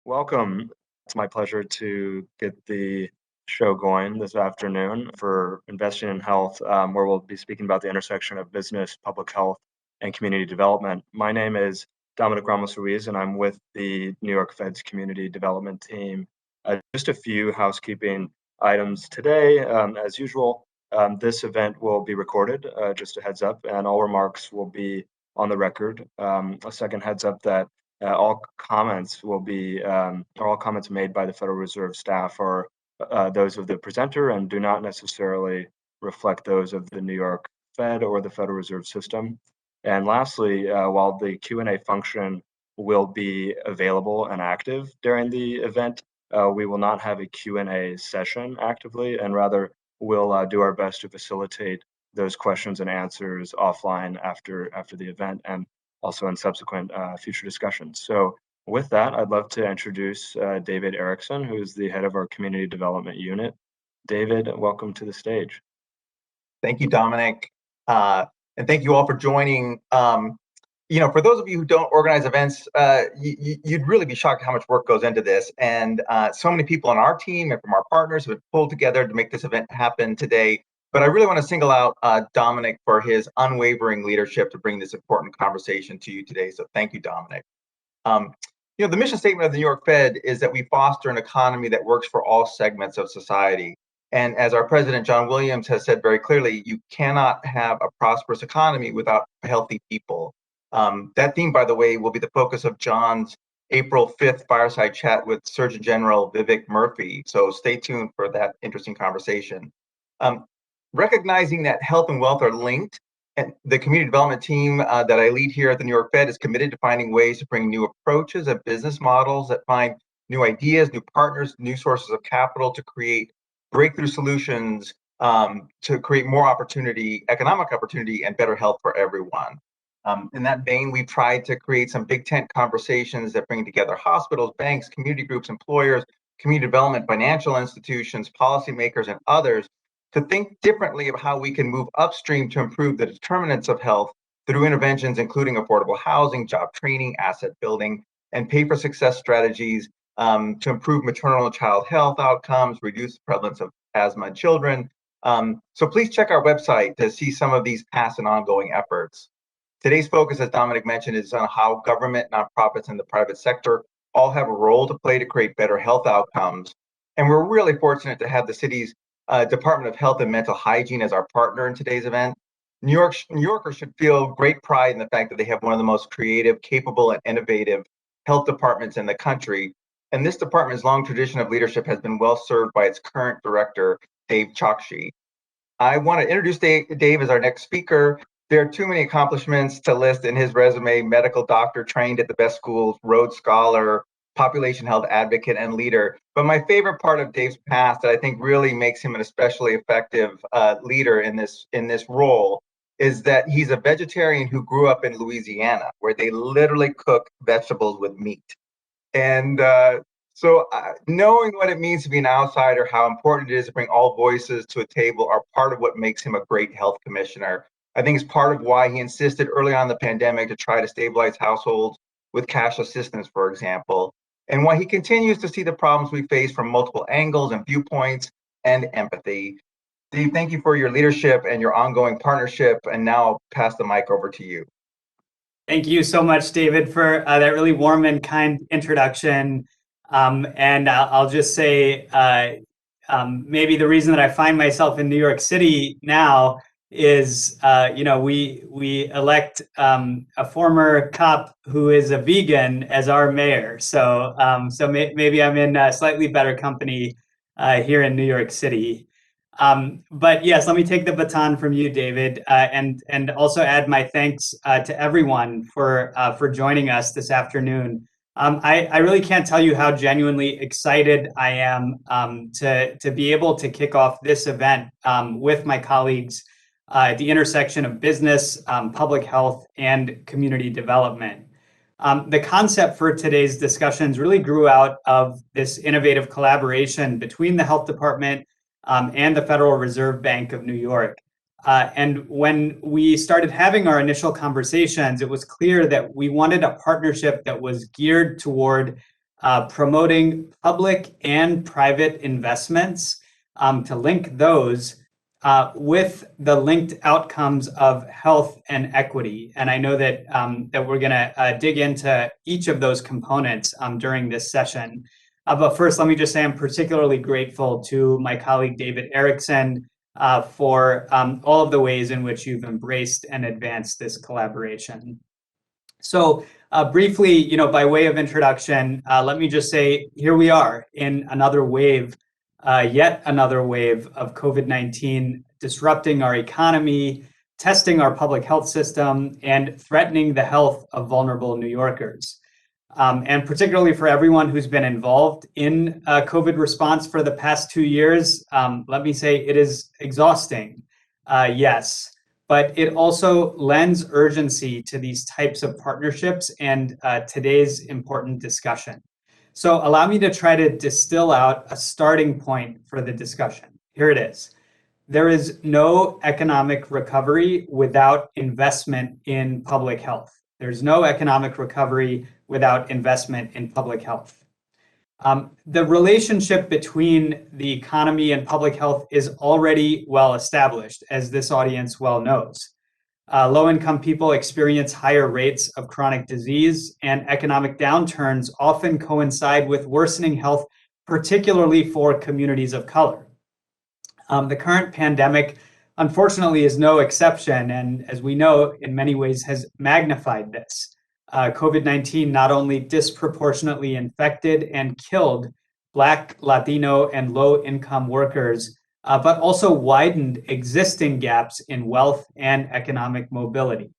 Welcome. It's my pleasure to get the show going this afternoon for Investing in Health, where we'll be speaking about the intersection of business, public health, and community development. My name is Dominic Ramos-Ruiz, and I'm with the New York Fed's Community Development Team. Just a few housekeeping items today. As usual, this event will be recorded, just a heads up, and all remarks will be on the record. A second heads up that all comments made by the Federal Reserve staff are those of the presenter and do not necessarily reflect those of the New York Fed or the Federal Reserve System. And lastly, while the Q&A function will be available and active during the event, we will not have a Q&A session actively, and rather we'll do our best to facilitate those questions and answers offline after the event, and also in subsequent future discussions. So with that, I'd love to introduce David Erickson, who is the head of our Community Development Unit. David, welcome to the stage. Thank you, Dominic. And thank you all for joining. For those of you who don't organize events, you'd really be shocked how much work goes into this. And so many people on our team and from our partners have pulled together to make this event happen today. But I really want to single out Dominic for his unwavering leadership to bring this important conversation to you today. So thank you, Dominic. The mission statement of the New York Fed is that we foster an economy that works for all segments of society. And as our president, John Williams, has said very clearly, you cannot have a prosperous economy without healthy people. That theme, by the way, will be the focus of John's April 5th fireside chat with Surgeon General Vivek Murthy. So stay tuned for that interesting conversation. Recognizing that health and wealth are linked, and the community development team that I lead here at the New York Fed is committed to finding ways to bring new approaches and business models that find new ideas, new partners, new sources of capital to create breakthrough solutions to create more opportunity, economic opportunity, and better health for everyone. In that vein, we've tried to create some big tent conversations that bring together hospitals, banks, community groups, employers, community development, financial institutions, policymakers, and others to think differently of how we can move upstream to improve the determinants of health through interventions including affordable housing, job training, asset building, and pay for success strategies to improve maternal and child health outcomes, reduce the prevalence of asthma in children. So please check our website to see some of these past and ongoing efforts. Today's focus, as Dominic mentioned, is on how government, nonprofits, and the private sector all have a role to play to create better health outcomes. And we're really fortunate to have the city's Department of Health and Mental Hygiene as our partner in today's event. New Yorkers should feel great pride in the fact that they have one of the most creative, capable, and innovative health departments in the country. And this department's long tradition of leadership has been well served by its current director, Dave Chokshi. I want to introduce Dave as our next speaker. There are too many accomplishments to list in his resume: medical doctor, trained at the best schools, Rhodes Scholar, population health advocate, and leader. But my favorite part of Dave's past that I think really makes him an especially effective leader in this role is that he's a vegetarian who grew up in Louisiana, where they literally cook vegetables with meat. And so knowing what it means to be an outsider, how important it is to bring all voices to a table, are part of what makes him a great health commissioner. I think it's part of why he insisted early on in the pandemic to try to stabilize households with cash assistance, for example, and why he continues to see the problems we face from multiple angles and viewpoints and empathy. Dave, thank you for your leadership and your ongoing partnership. And now I'll pass the mic over to you. Thank you so much, David, for that really warm and kind introduction. And I'll just say, maybe the reason that I find myself in New York City now is, we elect a former cop who is a vegan as our mayor. So, maybe I'm in slightly better company here in New York City. But yes, let me take the baton from you, David, and also add my thanks to everyone for joining us this afternoon. I really can't tell you how genuinely excited I am to be able to kick off this event with my colleagues at the intersection of business, public health, and community development. The concept for today's discussions really grew out of this innovative collaboration between the health department and the Federal Reserve Bank of New York. And when we started having our initial conversations, it was clear that we wanted a partnership that was geared toward promoting public and private investments to link those with the linked outcomes of health and equity. And I know that, that we're going to dig into each of those components during this session. But first, let me just say I'm particularly grateful to my colleague David Erickson for all of the ways in which you've embraced and advanced this collaboration. So briefly, by way of introduction, let me just say, here we are in another wave, yet another wave of COVID-19 disrupting our economy, testing our public health system, and threatening the health of vulnerable New Yorkers. And particularly for everyone who's been involved in COVID response for the past 2 years, let me say it is exhausting, yes, but it also lends urgency to these types of partnerships and today's important discussion. So allow me to try to distill out a starting point for the discussion. Here it is. There is no economic recovery without investment in public health. There's no economic recovery without investment in public health. The relationship between the economy and public health is already well established, as this audience well knows. Low-income people experience higher rates of chronic disease, and economic downturns often coincide with worsening health, particularly for communities of color. The current pandemic, unfortunately, is no exception, and as we know, in many ways has magnified this. COVID-19 not only disproportionately infected and killed Black, Latino, and low-income workers, but also widened existing gaps in wealth and economic mobility.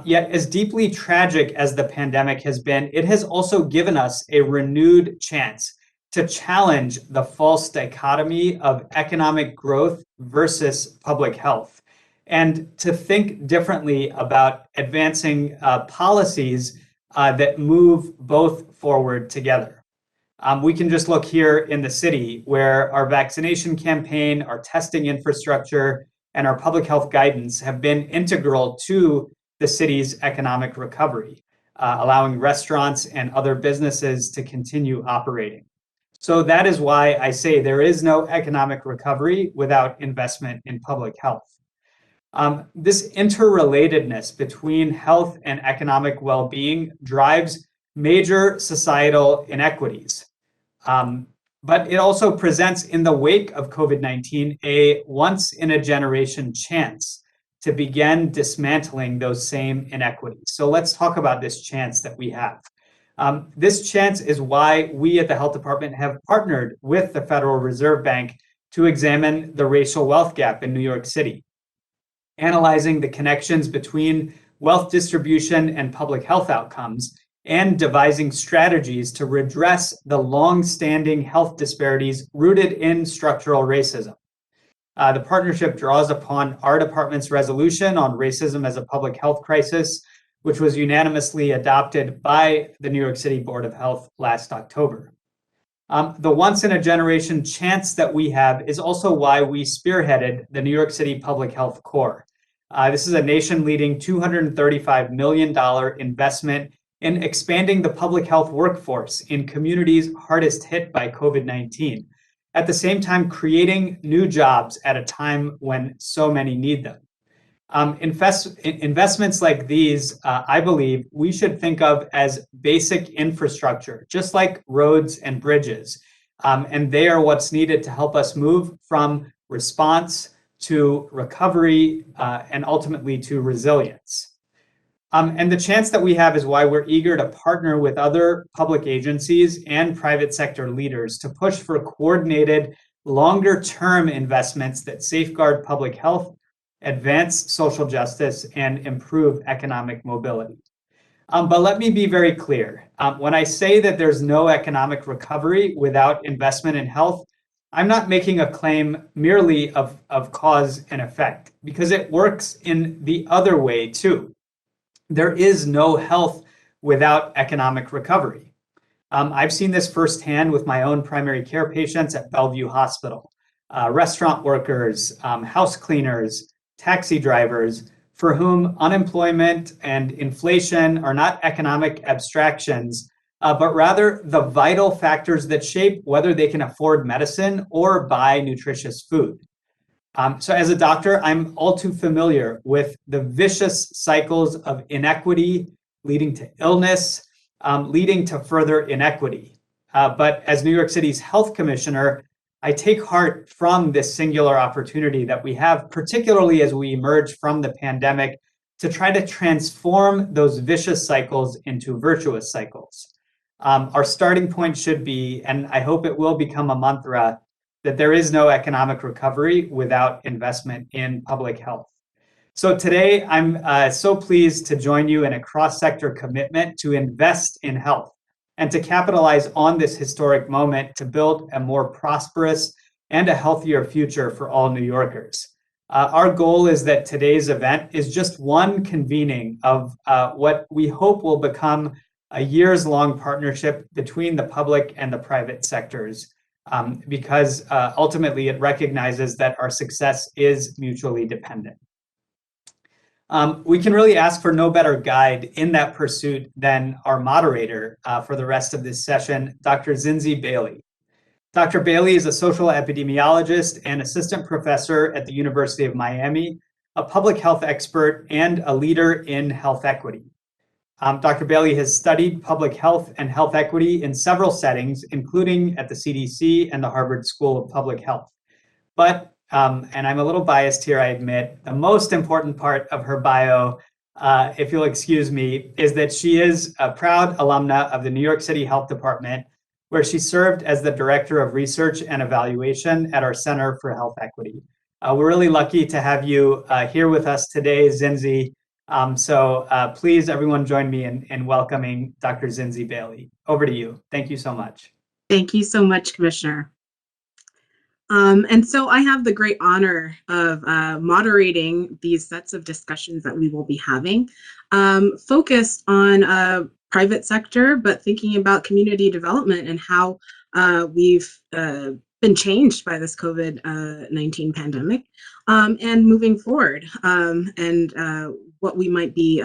Yet, as deeply tragic as the pandemic has been, it has also given us a renewed chance to challenge the false dichotomy of economic growth versus public health, and to think differently about advancing policies that move both forward together. We can just look here in the city where our vaccination campaign, our testing infrastructure, and our public health guidance have been integral to the city's economic recovery, allowing restaurants and other businesses to continue operating. So that is why I say there is no economic recovery without investment in public health. This interrelatedness between health and economic well-being drives major societal inequities. But it also presents, in the wake of COVID-19, a once-in-a-generation chance to begin dismantling those same inequities. So let's talk about this chance that we have. This chance is why we at the Health Department have partnered with the Federal Reserve Bank to examine the racial wealth gap in New York City, analyzing the connections between wealth distribution and public health outcomes, and devising strategies to redress the long-standing health disparities rooted in structural racism. The partnership draws upon our department's resolution on racism as a public health crisis, which was unanimously adopted by the New York City Board of Health last October. The once-in-a-generation chance that we have is also why we spearheaded the New York City Public Health Corps. This is a nation-leading $235 million investment in expanding the public health workforce in communities hardest hit by COVID-19, at the same time creating new jobs at a time when so many need them. Investments like these, I believe, we should think of as basic infrastructure, just like roads and bridges. And they are what's needed to help us move from response to recovery and ultimately to resilience. And the chance that we have is why we're eager to partner with other public agencies and private sector leaders to push for coordinated, longer-term investments that safeguard public health, advance social justice, and improve economic mobility. But let me be very clear. When I say that there's no economic recovery without investment in health, I'm not making a claim merely of cause and effect, because it works in the other way too. There is no health without economic recovery. I've seen this firsthand with my own primary care patients at Bellevue Hospital, restaurant workers, house cleaners, taxi drivers, for whom unemployment and inflation are not economic abstractions, but rather the vital factors that shape whether they can afford medicine or buy nutritious food. So as a doctor, I'm all too familiar with the vicious cycles of inequity leading to illness, leading to further inequity. But as New York City's health commissioner, I take heart from this singular opportunity that we have, particularly as we emerge from the pandemic, to try to transform those vicious cycles into virtuous cycles. Our starting point should be, and I hope it will become a mantra, that there is no economic recovery without investment in public health. So today, I'm so pleased to join you in a cross-sector commitment to invest in health and to capitalize on this historic moment to build a more prosperous and a healthier future for all New Yorkers. Our goal is that today's event is just one convening of what we hope will become a years-long partnership between the public and the private sectors, because ultimately it recognizes that our success is mutually dependent. We can really ask for no better guide in that pursuit than our moderator for the rest of this session, Dr. Zinzi Bailey. Dr. Bailey is a social epidemiologist and assistant professor at the University of Miami, a public health expert, and a leader in health equity. Dr. Bailey has studied public health and health equity in several settings, including at the CDC and the Harvard School of Public Health. But, and I'm a little biased here, I admit, the most important part of her bio, if you'll excuse me, is that she is a proud alumna of the New York City Health Department, where she served as the Director of Research and Evaluation at our Center for Health Equity. We're really lucky to have you here with us today, Zinzi. So please, everyone, join me in welcoming Dr. Zinzi Bailey. Over to you. Thank you so much. Thank you so much, Commissioner. And so I have the great honor of moderating these sets of discussions that we will be having, focused on private sector, but thinking about community development and how we've been changed by this COVID-19 pandemic, and moving forward, and what we might be,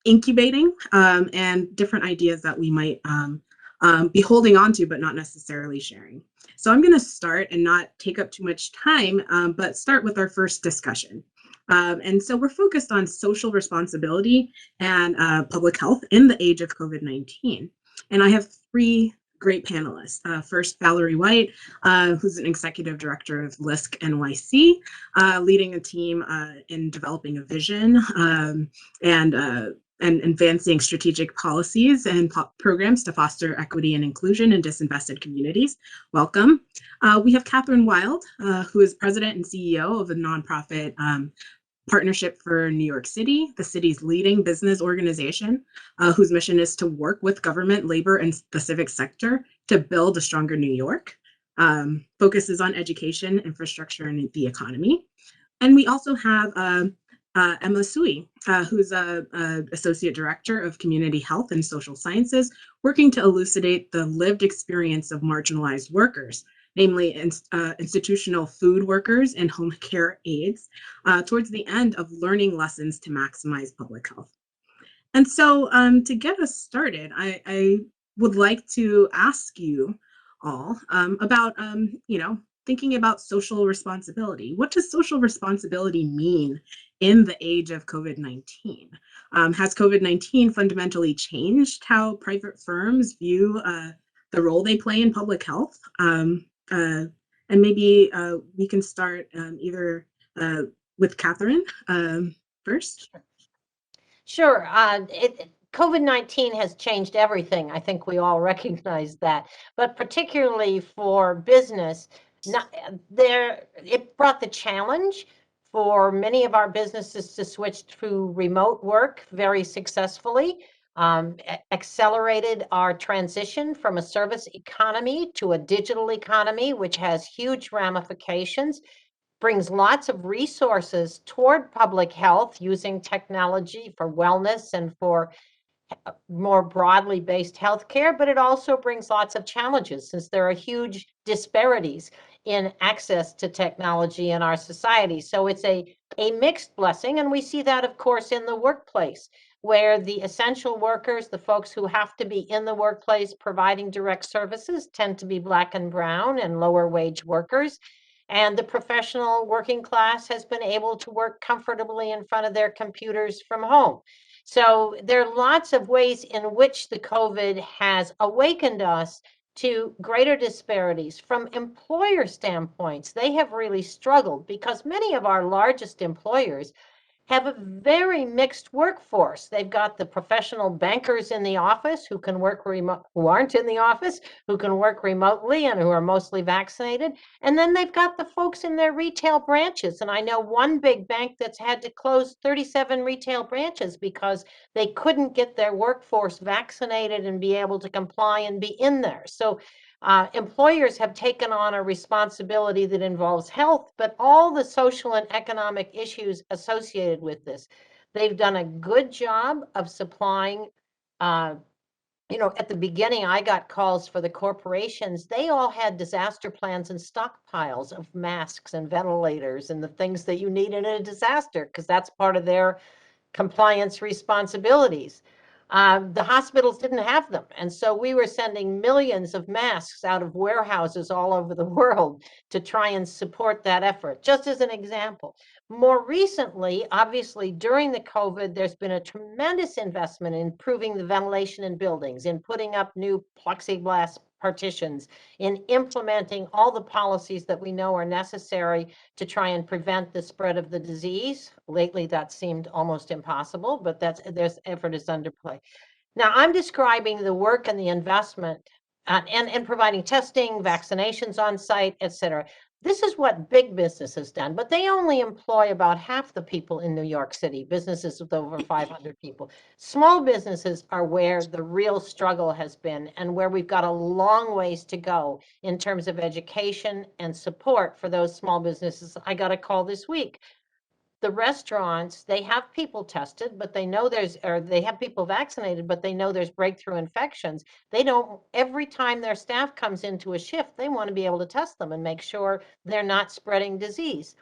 incubating, and different ideas that we might be holding on to, but not necessarily sharing. So I'm going to start and not take up too much time, but start with our first discussion. And so we're focused on social responsibility and public health in the age of COVID-19. And I have three great panelists. First, Valerie White, who's an executive director of LISC NYC, leading a team in developing a vision and advancing strategic policies and programs to foster equity and inclusion in disinvested communities. Welcome. We have Catherine Wilde, who is president and CEO of a nonprofit Partnership for New York City, the city's leading business organization, whose mission is to work with government, labor, and the civic sector to build a stronger New York. Focuses on education, infrastructure, and the economy. And we also have Emma Sui, who's an associate director of community health and social sciences, working to elucidate the lived experience of marginalized workers, namely institutional food workers and home care aides, towards the end of learning lessons to maximize public health. And so to get us started, I would like to ask you all about, thinking about social responsibility. What does social responsibility mean in the age of COVID-19? Has COVID-19 fundamentally changed how private firms view the role they play in public health? And maybe we can start either with Catherine first. Sure. COVID-19 has changed everything. I think we all recognize that. But particularly for business, it brought the challenge for many of our businesses to switch to remote work very successfully, accelerated our transition from a service economy to a digital economy, which has huge ramifications, brings lots of resources toward public health using technology for wellness and for more broadly based healthcare, but it also brings lots of challenges since there are huge disparities in access to technology in our society. So it's a mixed blessing, and we see that, of course, in the workplace. where the essential workers, the folks who have to be in the workplace providing direct services, tend to be Black and brown and lower wage workers. And the professional working class has been able to work comfortably in front of their computers from home. So there are lots of ways in which the COVID has awakened us to greater disparities. From employer standpoints, they have really struggled because many of our largest employers have a very mixed workforce. They've got the professional bankers in the office who can work who aren't in the office, who can work remotely and who are mostly vaccinated. And then they've got the folks in their retail branches. And I know one big bank that's had to close 37 retail branches because they couldn't get their workforce vaccinated and be able to comply and be in there. So employers have taken on a responsibility that involves health, but all the social and economic issues associated with this. They've done a good job of supplying, at the beginning, I got calls for the corporations. They all had disaster plans and stockpiles of masks and ventilators and the things that you need in a disaster, because that's part of their compliance responsibilities. The hospitals didn't have them. And so we were sending millions of masks out of warehouses all over the world to try and support that effort, just as an example. More recently, obviously, during the COVID, there's been a tremendous investment in improving the ventilation in buildings, in putting up new plexiglass partitions, in implementing all the policies that we know are necessary to try and prevent the spread of the disease. Lately, that seemed almost impossible, but there's effort is underway. Now, I'm describing the work and the investment and providing testing, vaccinations on site, et cetera. This is what big business has done, but they only employ about half the people in New York City, businesses with over 500 people. Small businesses are where the real struggle has been and where we've got a long ways to go in terms of education and support for those small businesses. I got a call this week. The restaurants, they have people tested, but they know they have people vaccinated, but they know there's breakthrough infections. They don't, every time their staff comes into a shift, they want to be able to test them and make sure they're not spreading disease.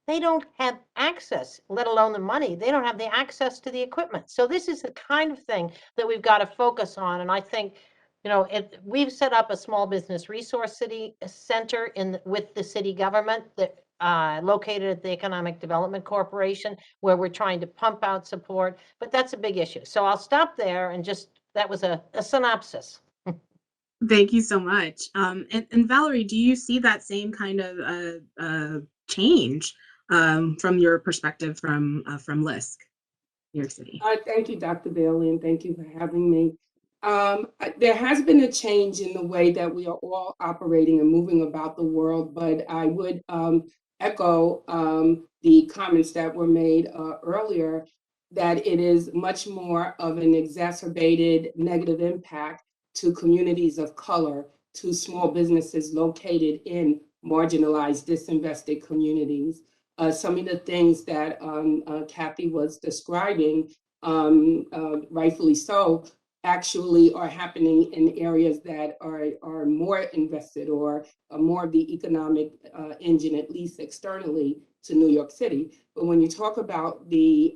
They don't have access, let alone the money. They don't have the access to the equipment. So this is the kind of thing that we've got to focus on. And I think, we've set up a small business resource center with the city government that located at the Economic Development Corporation, where we're trying to pump out support, but that's a big issue. So I'll stop there and that was a synopsis. Thank you so much. And Valerie, do you see that same kind of change from your perspective from LISC, New York City? Thank you, Dr. Bailey, and thank you for having me. There has been a change in the way that we are all operating and moving about the world, but I would echo the comments that were made earlier, that it is much more of an exacerbated negative impact to communities of color, to small businesses located in marginalized, disinvested communities. Some of the things that Kathy was describing, rightfully so, actually are happening in areas that are more invested or more of the economic engine, at least externally, to New York City. But when you talk about the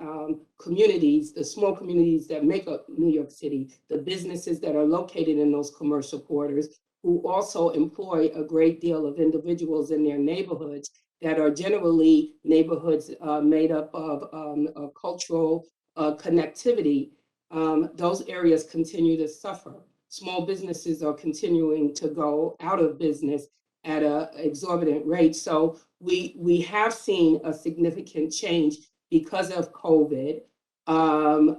communities, the small communities that make up New York City, the businesses that are located in those commercial quarters, who also employ a great deal of individuals in their neighborhoods that are generally neighborhoods made up of cultural connectivity, those areas continue to suffer. Small businesses are continuing to go out of business at an exorbitant rate. So we have seen a significant change because of COVID.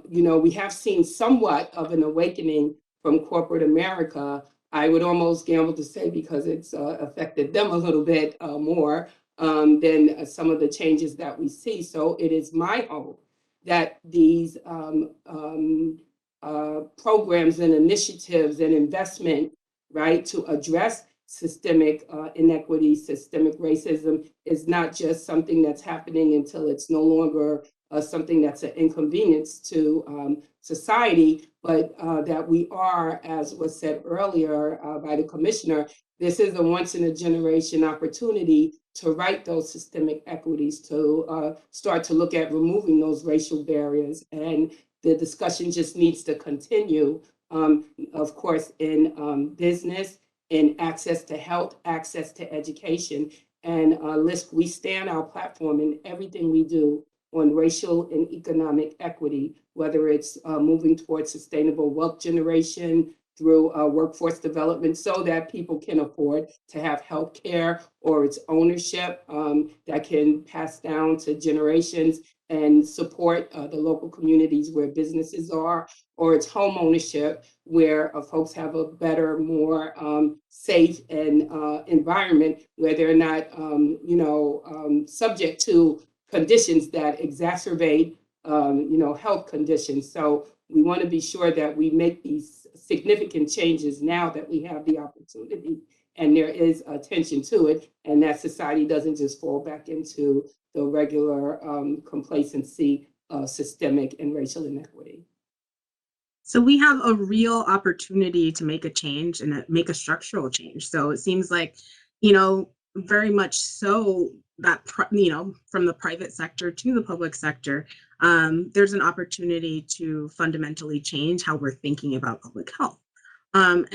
We have seen somewhat of an awakening from corporate America. I would almost gamble to say because it's affected them a little bit more than some of the changes that we see. So it is my hope that these programs and initiatives and investment, right, to address systemic inequity, systemic racism, is not just something that's happening until it's no longer something that's an inconvenience to society, but that we are, as was said earlier by the commissioner, this is a once in a generation opportunity to right those systemic equities, to start to look at removing those racial barriers. And the discussion just needs to continue, of course, in business, in access to health, access to education. And LISP, we stand our platform in everything we do on racial and economic equity, whether it's moving towards sustainable wealth generation through workforce development so that people can afford to have health care, or its ownership that can pass down to generations and support the local communities where businesses are, or it's home ownership where folks have a better, more safe and environment where they're not, subject to conditions that exacerbate, health conditions. So we want to be sure that we make these significant changes now that we have the opportunity and there is attention to it, and that society doesn't just fall back into the regular complacency of systemic and racial inequity. So we have a real opportunity to make a change and make a structural change. So it seems like, very much so that, from the private sector to the public sector, there's an opportunity to fundamentally change how we're thinking about public health. I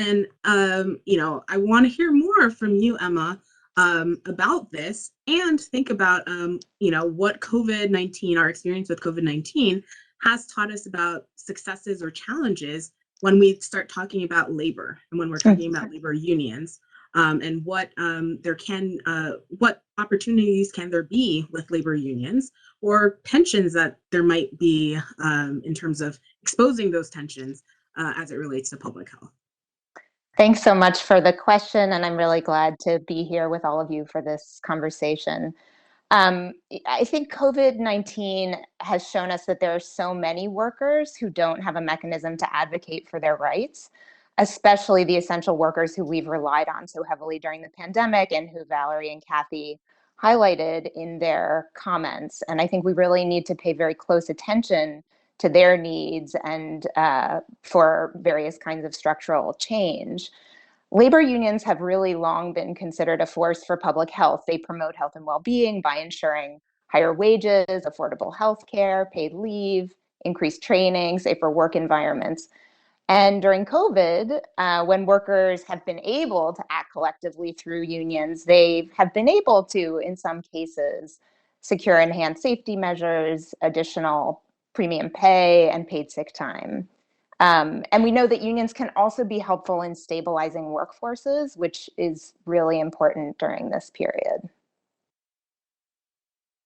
want to hear more from you, Emma, about this, and think about, what COVID-19, our experience with COVID-19 has taught us about successes or challenges when we start talking about labor and when we're talking about labor unions, and what opportunities can there be with labor unions, or tensions that there might be in terms of exposing those tensions as it relates to public health. Thanks so much for the question, and I'm really glad to be here with all of you for this conversation. I think COVID-19 has shown us that there are so many workers who don't have a mechanism to advocate for their rights, especially the essential workers who we've relied on so heavily during the pandemic and who Valerie and Kathy highlighted in their comments. And I think we really need to pay very close attention to their needs and for various kinds of structural change. Labor unions have really long been considered a force for public health. They promote health and well-being by ensuring higher wages, affordable health care, paid leave, increased training, safer work environments. And during COVID, when workers have been able to act collectively through unions, they have been able to, in some cases, secure enhanced safety measures, additional premium pay, and paid sick time. And we know that unions can also be helpful in stabilizing workforces, which is really important during this period.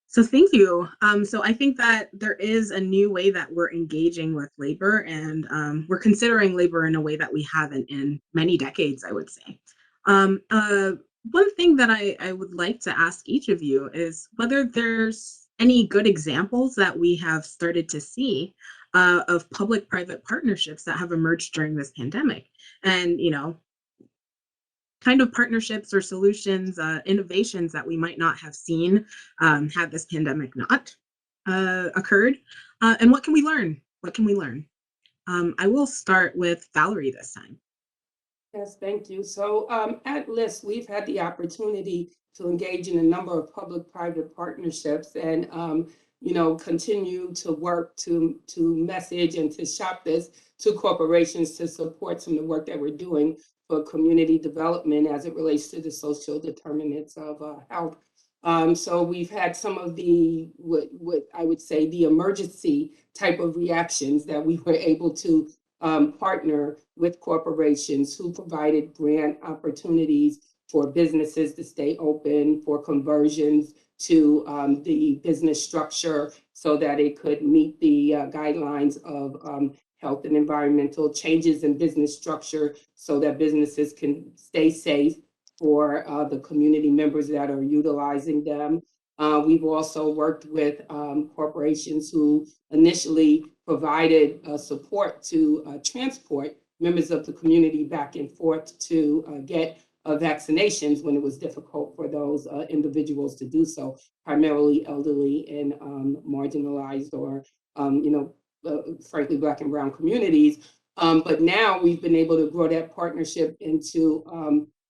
So thank you. So I think that there is a new way that we're engaging with labor, and we're considering labor in a way that we haven't in many decades, I would say. One thing that I would like to ask each of you is whether there's any good examples that we have started to see of public-private partnerships that have emerged during this pandemic, and kind of partnerships or solutions, innovations that we might not have seen had this pandemic not occurred. And what can we learn? What can we learn? I will start with Valerie this time. Yes, thank you. So at LIST, we've had the opportunity to engage in a number of public-private partnerships and continue to work to message and to shop this to corporations to support some of the work that we're doing for community development as it relates to the social determinants of health. So we've had some of the, what I would say, the emergency type of reactions that we were able to partner with corporations who provided grant opportunities for businesses to stay open, for conversions to the business structure so that it could meet the guidelines of health and environmental changes in business structure so that businesses can stay safe for the community members that are utilizing them. We've also worked with corporations who initially provided support to transport members of the community back and forth to get vaccinations when it was difficult for those individuals to do so, primarily elderly and marginalized or, frankly, Black and Brown communities. But now we've been able to grow that partnership into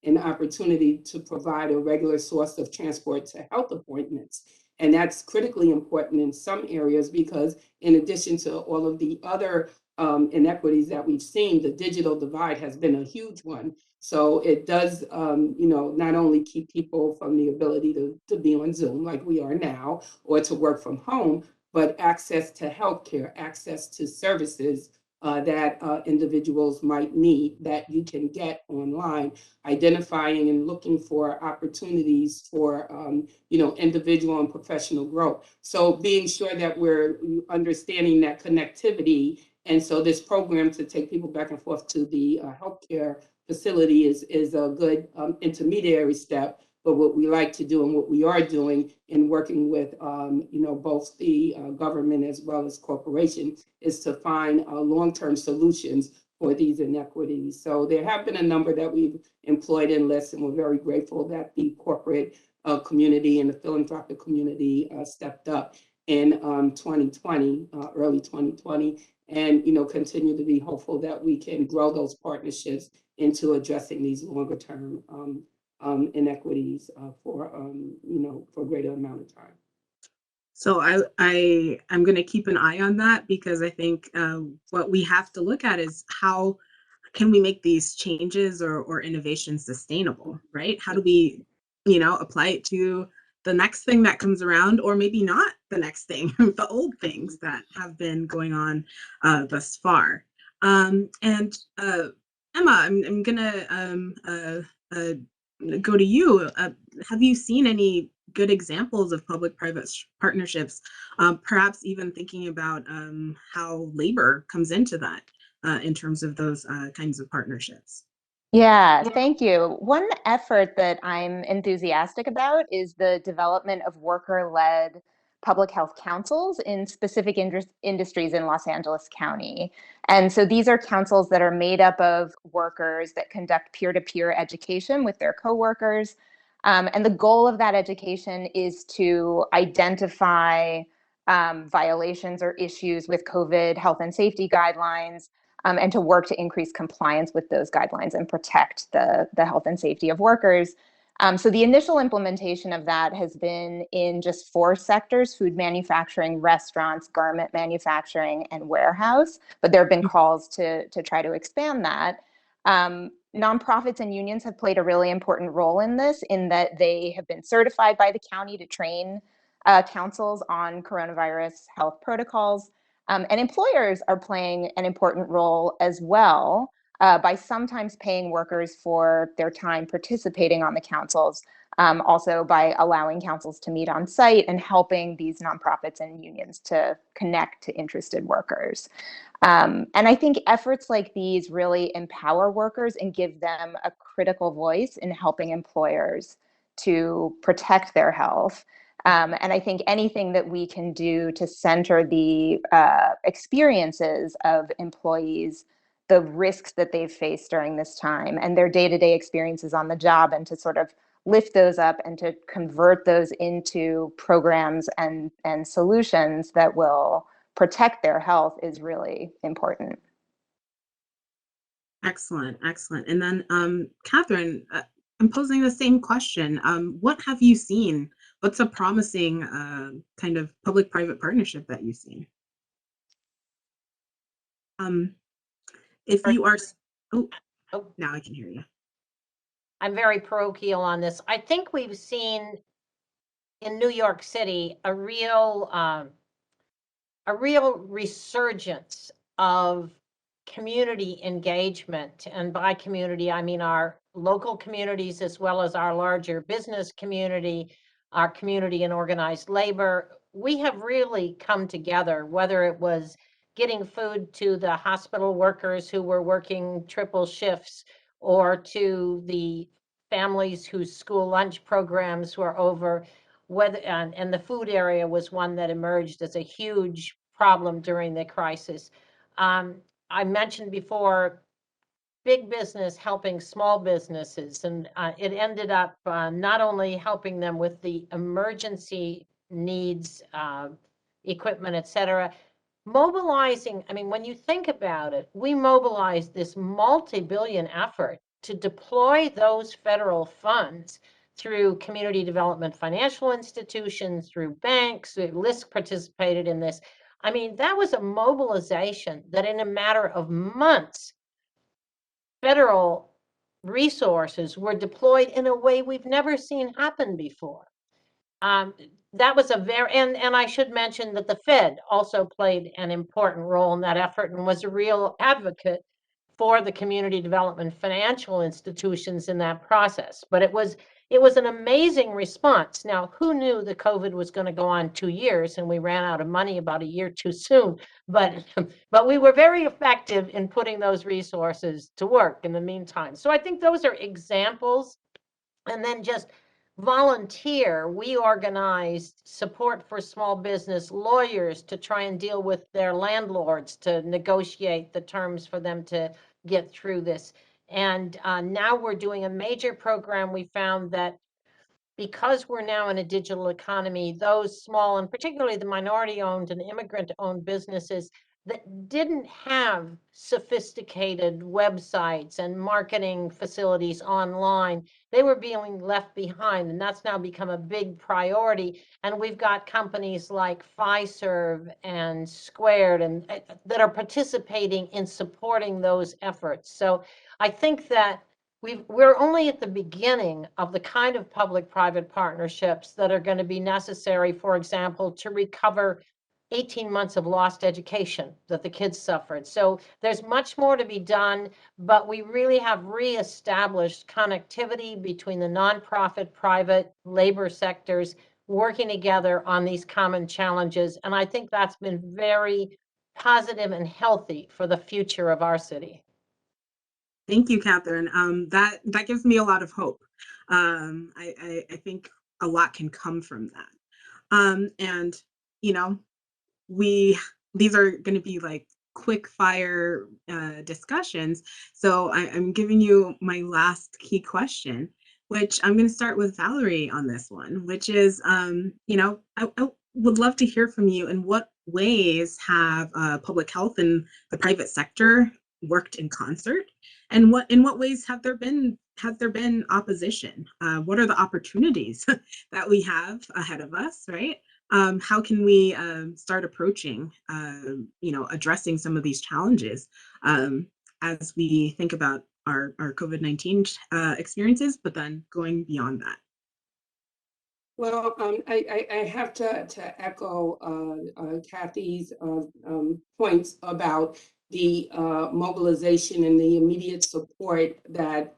an opportunity to provide a regular source of transport to health appointments. And that's critically important in some areas because in addition to all of the other inequities that we've seen, the digital divide has been a huge one. So it does, not only keep people from the ability to be on Zoom like we are now, or to work from home, but access to healthcare, access to services that individuals might need that you can get online, identifying and looking for opportunities for, individual and professional growth. So being sure that we're understanding that connectivity. And so this program to take people back and forth to the healthcare facility is a good intermediary step. But what we like to do and what we are doing in working with, both the government as well as corporations is to find long-term solutions for these inequities. So there have been a number that we've employed in lists, and we're very grateful that the corporate community and the philanthropic community stepped up in 2020, early 2020, and continue to be hopeful that we can grow those partnerships into addressing these longer-term inequities for a greater amount of time. So I'm going to keep an eye on that because I think what we have to look at is how can we make these changes or innovations sustainable, right? How do we, apply it to the next thing that comes around, or maybe not the next thing, the old things that have been going on thus far. And Emma, I'm gonna go to you. Have you seen any good examples of public-private partnerships, perhaps even thinking about how labor comes into that in terms of those kinds of partnerships? Yeah, thank you. One effort that I'm enthusiastic about is the development of worker-led public health councils in specific industries in Los Angeles County. And so these are councils that are made up of workers that conduct peer-to-peer education with their coworkers. And the goal of that education is to identify violations or issues with COVID health and safety guidelines, and to work to increase compliance with those guidelines and protect the health and safety of workers. So the initial implementation of that has been in just 4 sectors: food manufacturing, restaurants, garment manufacturing, and warehouse. But there have been calls to try to expand that. Nonprofits and unions have played a really important role in this, in that they have been certified by the county to train councils on coronavirus health protocols. And employers are playing an important role as well by sometimes paying workers for their time participating on the councils, also by allowing councils to meet on site and helping these nonprofits and unions to connect to interested workers. And I think efforts like these really empower workers and give them a critical voice in helping employers to protect their health. And I think anything that we can do to center the experiences of employees, the risks that they've faced during this time, and their day-to-day experiences on the job, and to sort of lift those up and to convert those into programs and solutions that will protect their health is really important. Excellent, excellent. And then Catherine, I'm posing the same question. What have you seen? What's a promising kind of public-private partnership that you've seen? If you are, oh, now I can hear you. I'm very parochial on this. I think we've seen in New York City a real resurgence of community engagement. And by community, I mean our local communities as well as our larger business community, our community in organized labor. We have really come together, whether it was getting food to the hospital workers who were working triple shifts, or to the families whose school lunch programs were over, whether and the food area was one that emerged as a huge problem during the crisis. I mentioned before big business helping small businesses. And it ended up not only helping them with the emergency needs, equipment, et cetera, mobilizing, I mean, when you think about it, we mobilized this multi-billion effort to deploy those federal funds through community development financial institutions, through banks. LISC participated in this. I mean, that was a mobilization that in a matter of months, federal resources were deployed in a way we've never seen happen before. That was a very, and I should mention that the Fed also played an important role in that effort and was a real advocate for the community development financial institutions in that process. But it was an amazing response. Now, who knew that COVID was going to go on 2 years and we ran out of money about a year too soon? But we were very effective in putting those resources to work in the meantime. So I think those are examples. And then just volunteer, we organized support for small business lawyers to try and deal with their landlords to negotiate the terms for them to get through this. And now we're doing a major program. We found that because we're now in a digital economy, those small and particularly the minority-owned and immigrant-owned businesses that didn't have sophisticated websites and marketing facilities online, they were being left behind, and that's now become a big priority. And we've got companies like Fiserv and Squared and that are participating in supporting those efforts. So I think that we're only at the beginning of the kind of public-private partnerships that are going to be necessary, for example, to recover 18 months of lost education that the kids suffered. So there's much more to be done, but we really have reestablished connectivity between the nonprofit, private, labor sectors working together on these common challenges. And I think that's been very positive and healthy for the future of our city. Thank you, Catherine. That gives me a lot of hope. I think a lot can come from that. And you know, these are going to be like quick fire discussions. So I'm giving you my last key question, which I'm going to start with Valerie on this one, which is, you know, I would love to hear from you. In what ways have public health and the private sector worked in concert? And in what ways has there been opposition? What are the opportunities that we have ahead of us, right? How can we start approaching, you know, addressing some of these challenges as we think about our COVID-19 experiences, but then going beyond that? Well, I have to echo Kathy's points about the mobilization and the immediate support that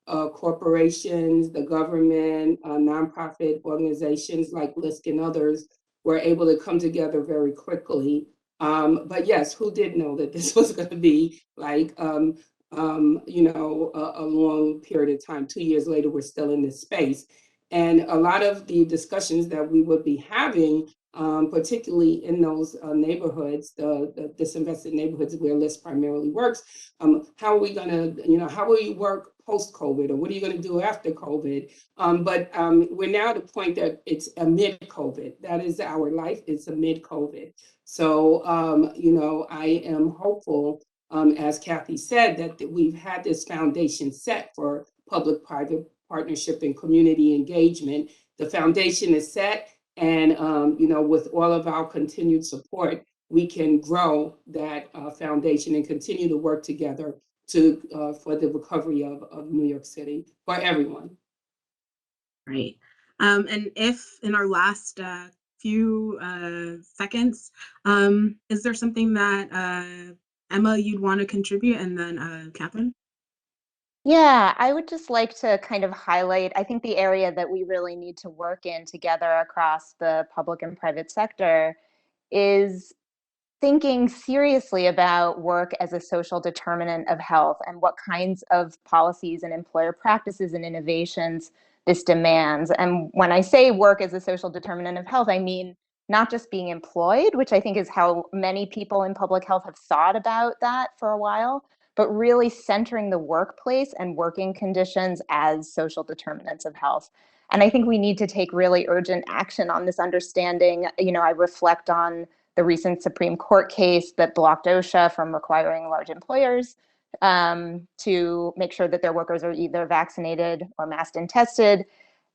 corporations, the government, nonprofit organizations like LISC and others were able to come together very quickly. But yes, who did know that this was going to be like, you know, a long period of time? 2 years later, we're still in this space. And a lot of the discussions that we would be having, particularly in those neighborhoods, the disinvested neighborhoods where LISC primarily works, how are we going to, you know, how will you work post-COVID, or what are you going to do after COVID? But we're now at a point that it's amid COVID. That is our life. It's amid COVID. So, you know, I am hopeful, as Kathy said, that we've had this foundation set for public-private partnership and community engagement. The foundation is set, and you know, with all of our continued support, we can grow that foundation and continue to work together to for the recovery of New York City for everyone. Right. And if in our last few seconds, is there something that Emma you'd want to contribute, and then Catherine? Yeah, I would just like to kind of highlight, I think the area that we really need to work in together across the public and private sector is thinking seriously about work as a social determinant of health and what kinds of policies and employer practices and innovations this demands. And when I say work as a social determinant of health, I mean not just being employed, which I think is how many people in public health have thought about that for a while, but really centering the workplace and working conditions as social determinants of health. And I think we need to take really urgent action on this understanding. I reflect on the recent Supreme Court case that blocked OSHA from requiring large employers to make sure that their workers are either vaccinated or masked and tested.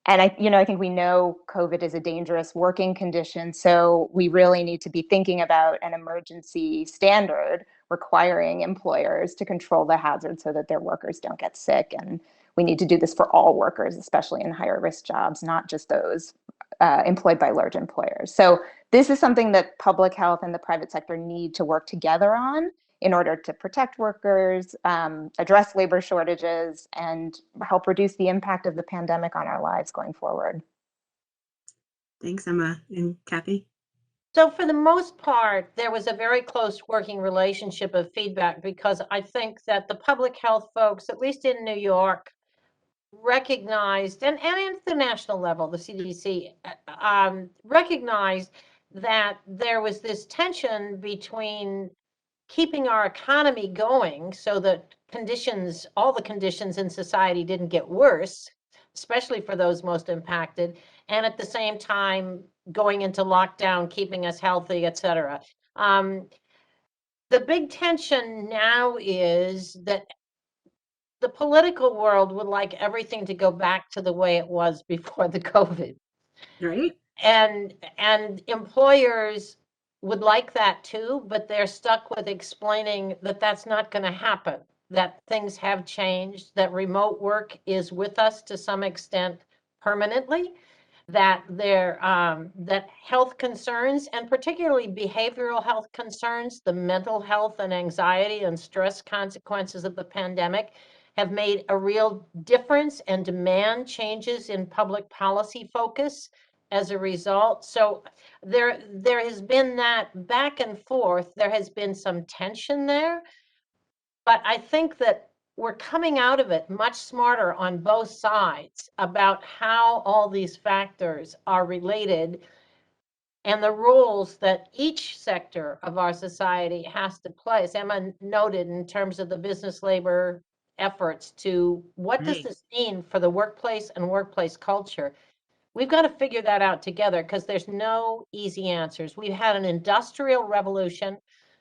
And I think we know COVID is a dangerous working condition, so we really need to be thinking about an emergency standard requiring employers to control the hazard so that their workers don't get sick. And we need to do this for all workers, especially in higher risk jobs, not just those employed by large employers. So this is something that public health and the private sector need to work together on in order to protect workers, address labor shortages, and help reduce the impact of the pandemic on our lives going forward. Thanks, Emma. And Kathy? So for the most part, there was a very close working relationship of feedback, because I think that the public health folks, at least in New York, recognized, and at the national level, the CDC recognized that there was this tension between keeping our economy going so that all the conditions in society didn't get worse, especially for those most impacted, and at the same time going into lockdown, keeping us healthy, et cetera. The big tension now is that the political world would like everything to go back to the way it was before the COVID. Right. And employers would like that too, but they're stuck with explaining that that's not going to happen, that things have changed, that remote work is with us to some extent permanently, that that health concerns, and particularly behavioral health concerns, the mental health and anxiety and stress consequences of the pandemic, have made a real difference and demand changes in public policy focus as a result. So there has been that back and forth. There has been some tension there, but I think that we're coming out of it much smarter on both sides about how all these factors are related and the roles that each sector of our society has to play. As Emma noted, in terms of the business labor efforts to what does this mean for the workplace and workplace culture? We've got to figure that out together, because there's no easy answers. We've had an industrial revolution,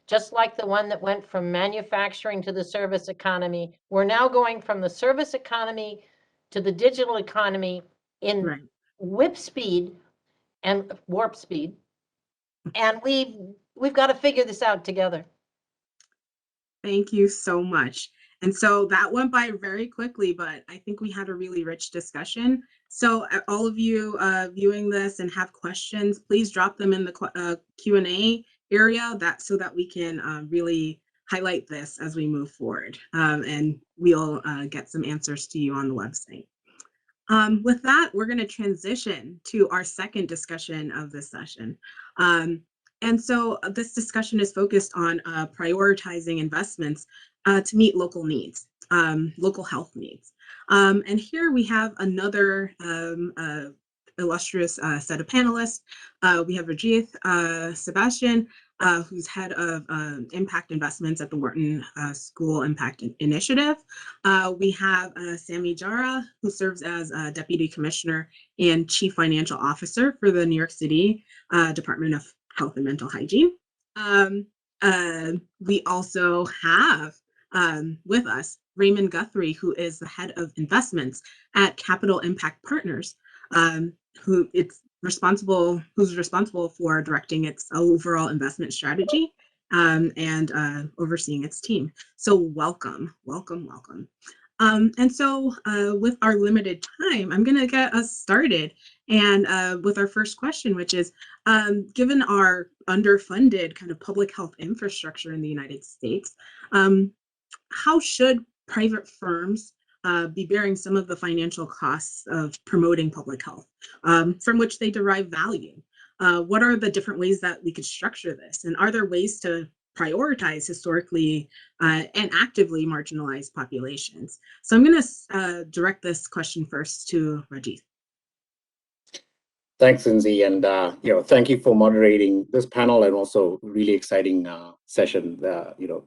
just like the one that went from manufacturing to the service economy. We're now going from the service economy to the digital economy in whip speed and warp speed. And we've got to figure this out together. Thank you so much. And so that went by very quickly, but I think we had a really rich discussion. So all of you viewing this and have questions, please drop them in the Q&A area so that we can really highlight this as we move forward. And we'll get some answers to you on the website. With that, we're going to transition to our second discussion of this session. And so this discussion is focused on prioritizing investments to meet local needs, local health needs. And here we have another illustrious set of panelists. We have Rajith Sebastian, who's head of impact investments at the Wharton School Impact Initiative. We have Sami Jara, who serves as Deputy Commissioner and Chief Financial Officer for the New York City Department of Health and Mental Hygiene. We also have with us Raymond Guthrie, who is the head of investments at Capital Impact Partners, who's responsible for directing its overall investment strategy and overseeing its team. So welcome. And so with our limited time, I'm going to get us started and with our first question, which is, given our underfunded kind of public health infrastructure in the United States, how should private firms be bearing some of the financial costs of promoting public health, from which they derive value? What are the different ways that we could structure this? And are there ways to prioritize historically and actively marginalized populations? So I'm going to direct this question first to Rajith. Thanks, Lindsay, and thank you for moderating this panel and also really exciting session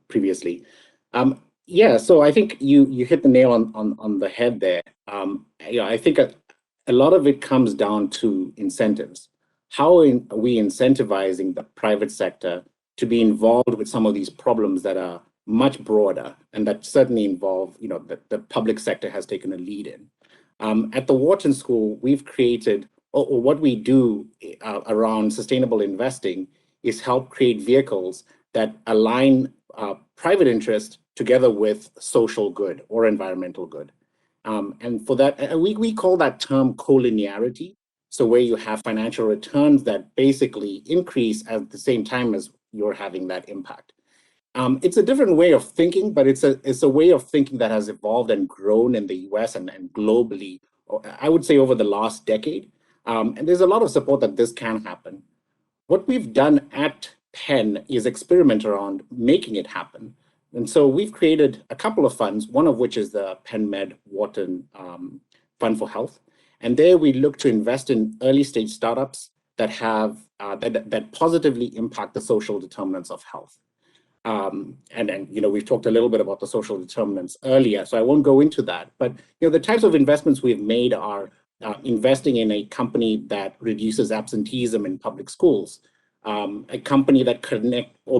previously. Yeah, so I think you hit the nail on the head there. I think a lot of it comes down to incentives. How are we incentivizing the private sector to be involved with some of these problems that are much broader and that certainly involve, the public sector has taken a lead in. At the Wharton School, we've created, or what we do around sustainable investing is help create vehicles that align private interest together with social good or environmental good. And for that, we call that term collinearity. So where you have financial returns that basically increase at the same time as you're having that impact. It's a different way of thinking, but it's a way of thinking that has evolved and grown in the US and globally, I would say over the last decade. And there's a lot of support that this can happen. What we've done at Penn is experiment around making it happen. And so we've created a couple of funds, one of which is the Penn Med Wharton Fund for Health. And there we look to invest in early stage startups that have that positively impact the social determinants of health. And we've talked a little bit about the social determinants earlier, so I won't go into that. But the types of investments we've made are investing in a company that reduces absenteeism in public schools, a company that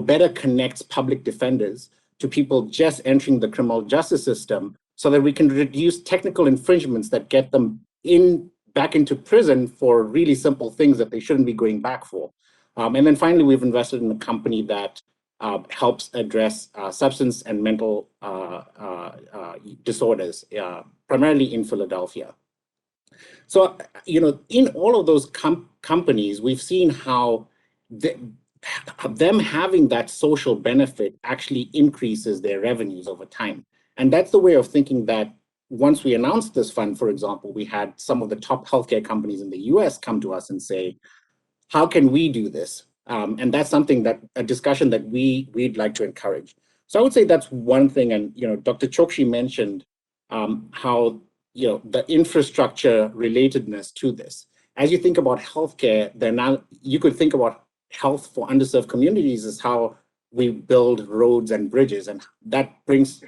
better connects public defenders to people just entering the criminal justice system, so that we can reduce technical infringements that get them back into prison for really simple things that they shouldn't be going back for. And then finally, we've invested in a company that helps address substance and mental disorders, primarily in Philadelphia. So, in all of those companies, we've seen how them having that social benefit actually increases their revenues over time. And that's the way of thinking that once we announced this fund, for example, we had some of the top healthcare companies in the US come to us and say, how can we do this? And that's a discussion that we'd like to encourage. So I would say that's one thing. And, Dr. Chokshi mentioned how, the infrastructure relatedness to this. As you think about healthcare, you could think about health for underserved communities as how we build roads and bridges. And that brings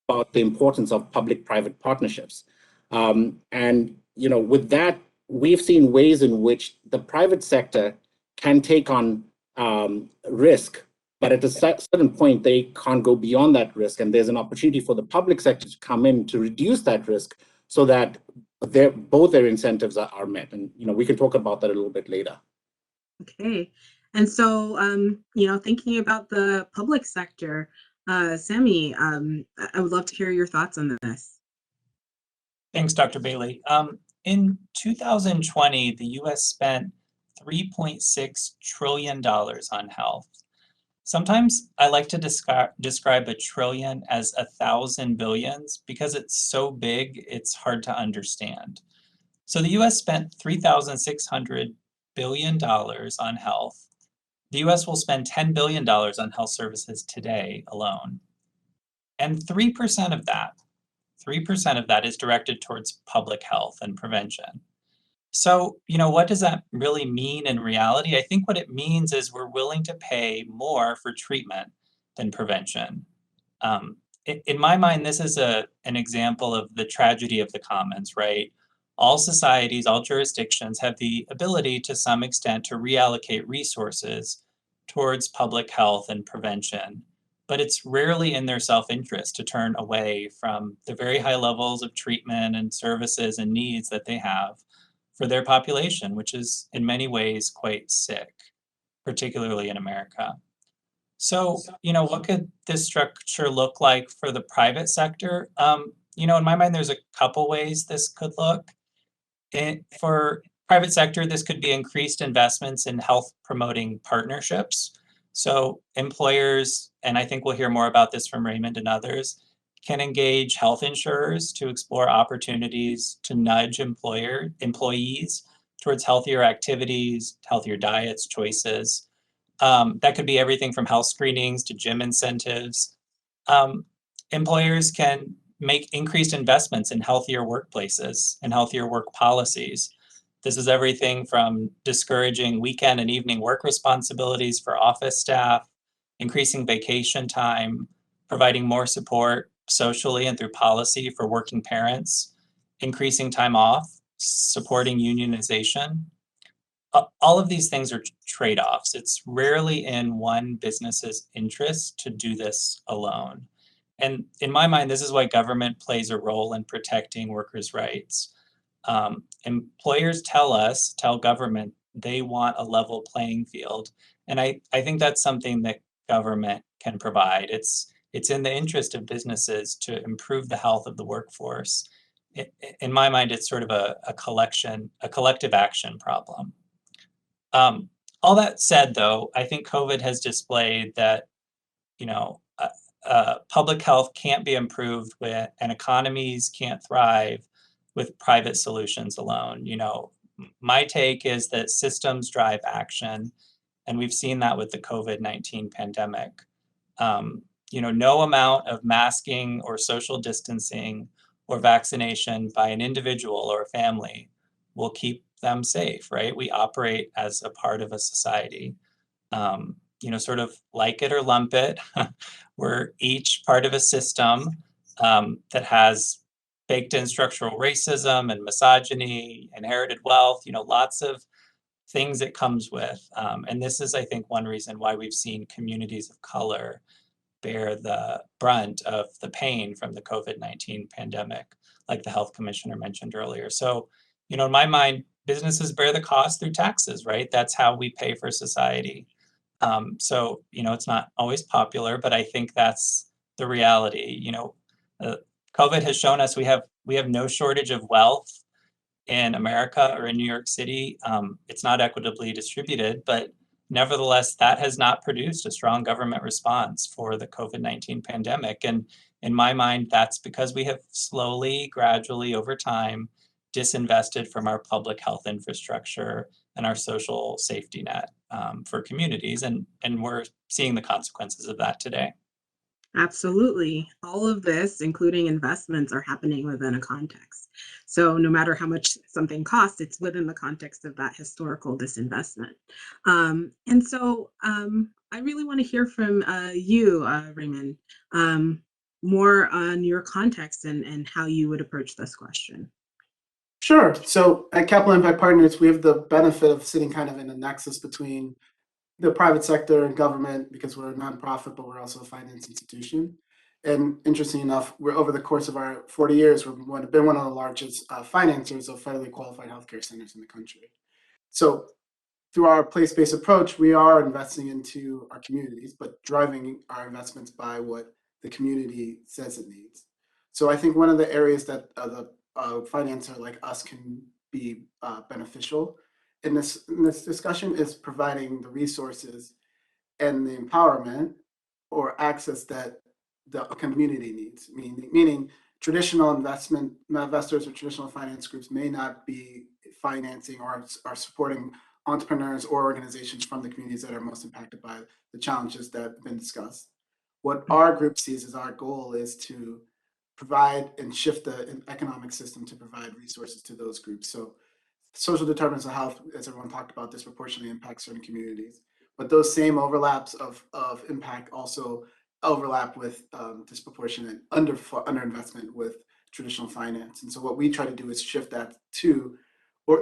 about the importance of public-private partnerships. And, with that, we've seen ways in which the private sector can take on risk, but at a certain point, they can't go beyond that risk. And there's an opportunity for the public sector to come in to reduce that risk so that both their incentives are met. And, we can talk about that a little bit later. Okay. And so, thinking about the public sector, Sammy, I would love to hear your thoughts on this. Thanks, Dr. Bailey. In 2020, the US spent $3.6 trillion on health. Sometimes I like to describe a trillion as 1,000 billions because it's so big, it's hard to understand. So the US spent $3,600 billion on health. The US will spend $10 billion on health services today alone. And 3% of that is directed towards public health and prevention. So, what does that really mean in reality? I think what it means is we're willing to pay more for treatment than prevention. In my mind, this is an example of the tragedy of the commons, right? All societies, all jurisdictions have the ability to some extent to reallocate resources towards public health and prevention, but it's rarely in their self-interest to turn away from the very high levels of treatment and services and needs that they have for their population, which is in many ways quite sick, particularly in America. So, what could this structure look like for the private sector? In my mind, there's a couple ways this could look. For private sector, this could be increased investments in health promoting partnerships. So employers, and I think we'll hear more about this from Raymond and others, can engage health insurers to explore opportunities to nudge employees towards healthier activities, healthier diets, choices. That could be everything from health screenings to gym incentives. Employers can make increased investments in healthier workplaces and healthier work policies. This is everything from discouraging weekend and evening work responsibilities for office staff, increasing vacation time, providing more support socially and through policy for working parents, increasing time off, supporting unionization. All of these things are trade-offs. It's rarely in one business's interest to do this alone. And in my mind, this is why government plays a role in protecting workers' rights. Employers tell government they want a level playing field. And I think that's something that government can provide. It's in the interest of businesses to improve the health of the workforce. In my mind, it's sort of a collective action problem. All that said, though, I think COVID has displayed that, public health can't be improved with, and economies can't thrive with private solutions alone. My take is that systems drive action, and we've seen that with the COVID-19 pandemic. No amount of masking or social distancing or vaccination by an individual or a family will keep them safe, right? We operate as a part of a society. Sort of like it or lump it, we're each part of a system that has baked in structural racism and misogyny, inherited wealth, lots of things it comes with. And this is, I think, one reason why we've seen communities of color bear the brunt of the pain from the COVID-19 pandemic, like the health commissioner mentioned earlier. So, in my mind, businesses bear the cost through taxes, right? That's how we pay for society. So, it's not always popular, but I think that's the reality. COVID has shown us we have no shortage of wealth in America or in New York City. It's not equitably distributed, but nevertheless, that has not produced a strong government response for the COVID-19 pandemic. And in my mind, that's because we have slowly, gradually, over time, disinvested from our public health infrastructure and our social safety net for communities. And we're seeing the consequences of that today. Absolutely. All of this, including investments, are happening within a context. So no matter how much something costs, it's within the context of that historical disinvestment. And so I really want to hear from you, Raymond, more on your context and how you would approach this question. Sure. So at Capital Impact Partners, we have the benefit of sitting kind of in a nexus between the private sector and government, because we're a nonprofit, but we're also a finance institution. And interesting enough, we're over the course of our 40 years, we've been one of the largest financiers of federally qualified healthcare centers in the country. So through our place-based approach, we are investing into our communities, but driving our investments by what the community says it needs. So I think one of the areas that the financer like us can be beneficial in this discussion is providing the resources and the empowerment or access that the community needs. Meaning traditional investors or traditional finance groups may not be financing or are supporting entrepreneurs or organizations from the communities that are most impacted by the challenges that have been discussed. What our group sees as our goal is to provide and shift the economic system to provide resources to those groups. So social determinants of health, as everyone talked about, disproportionately impact certain communities. But those same overlaps of impact also overlap with disproportionate underinvestment with traditional finance. And so what we try to do is shift that to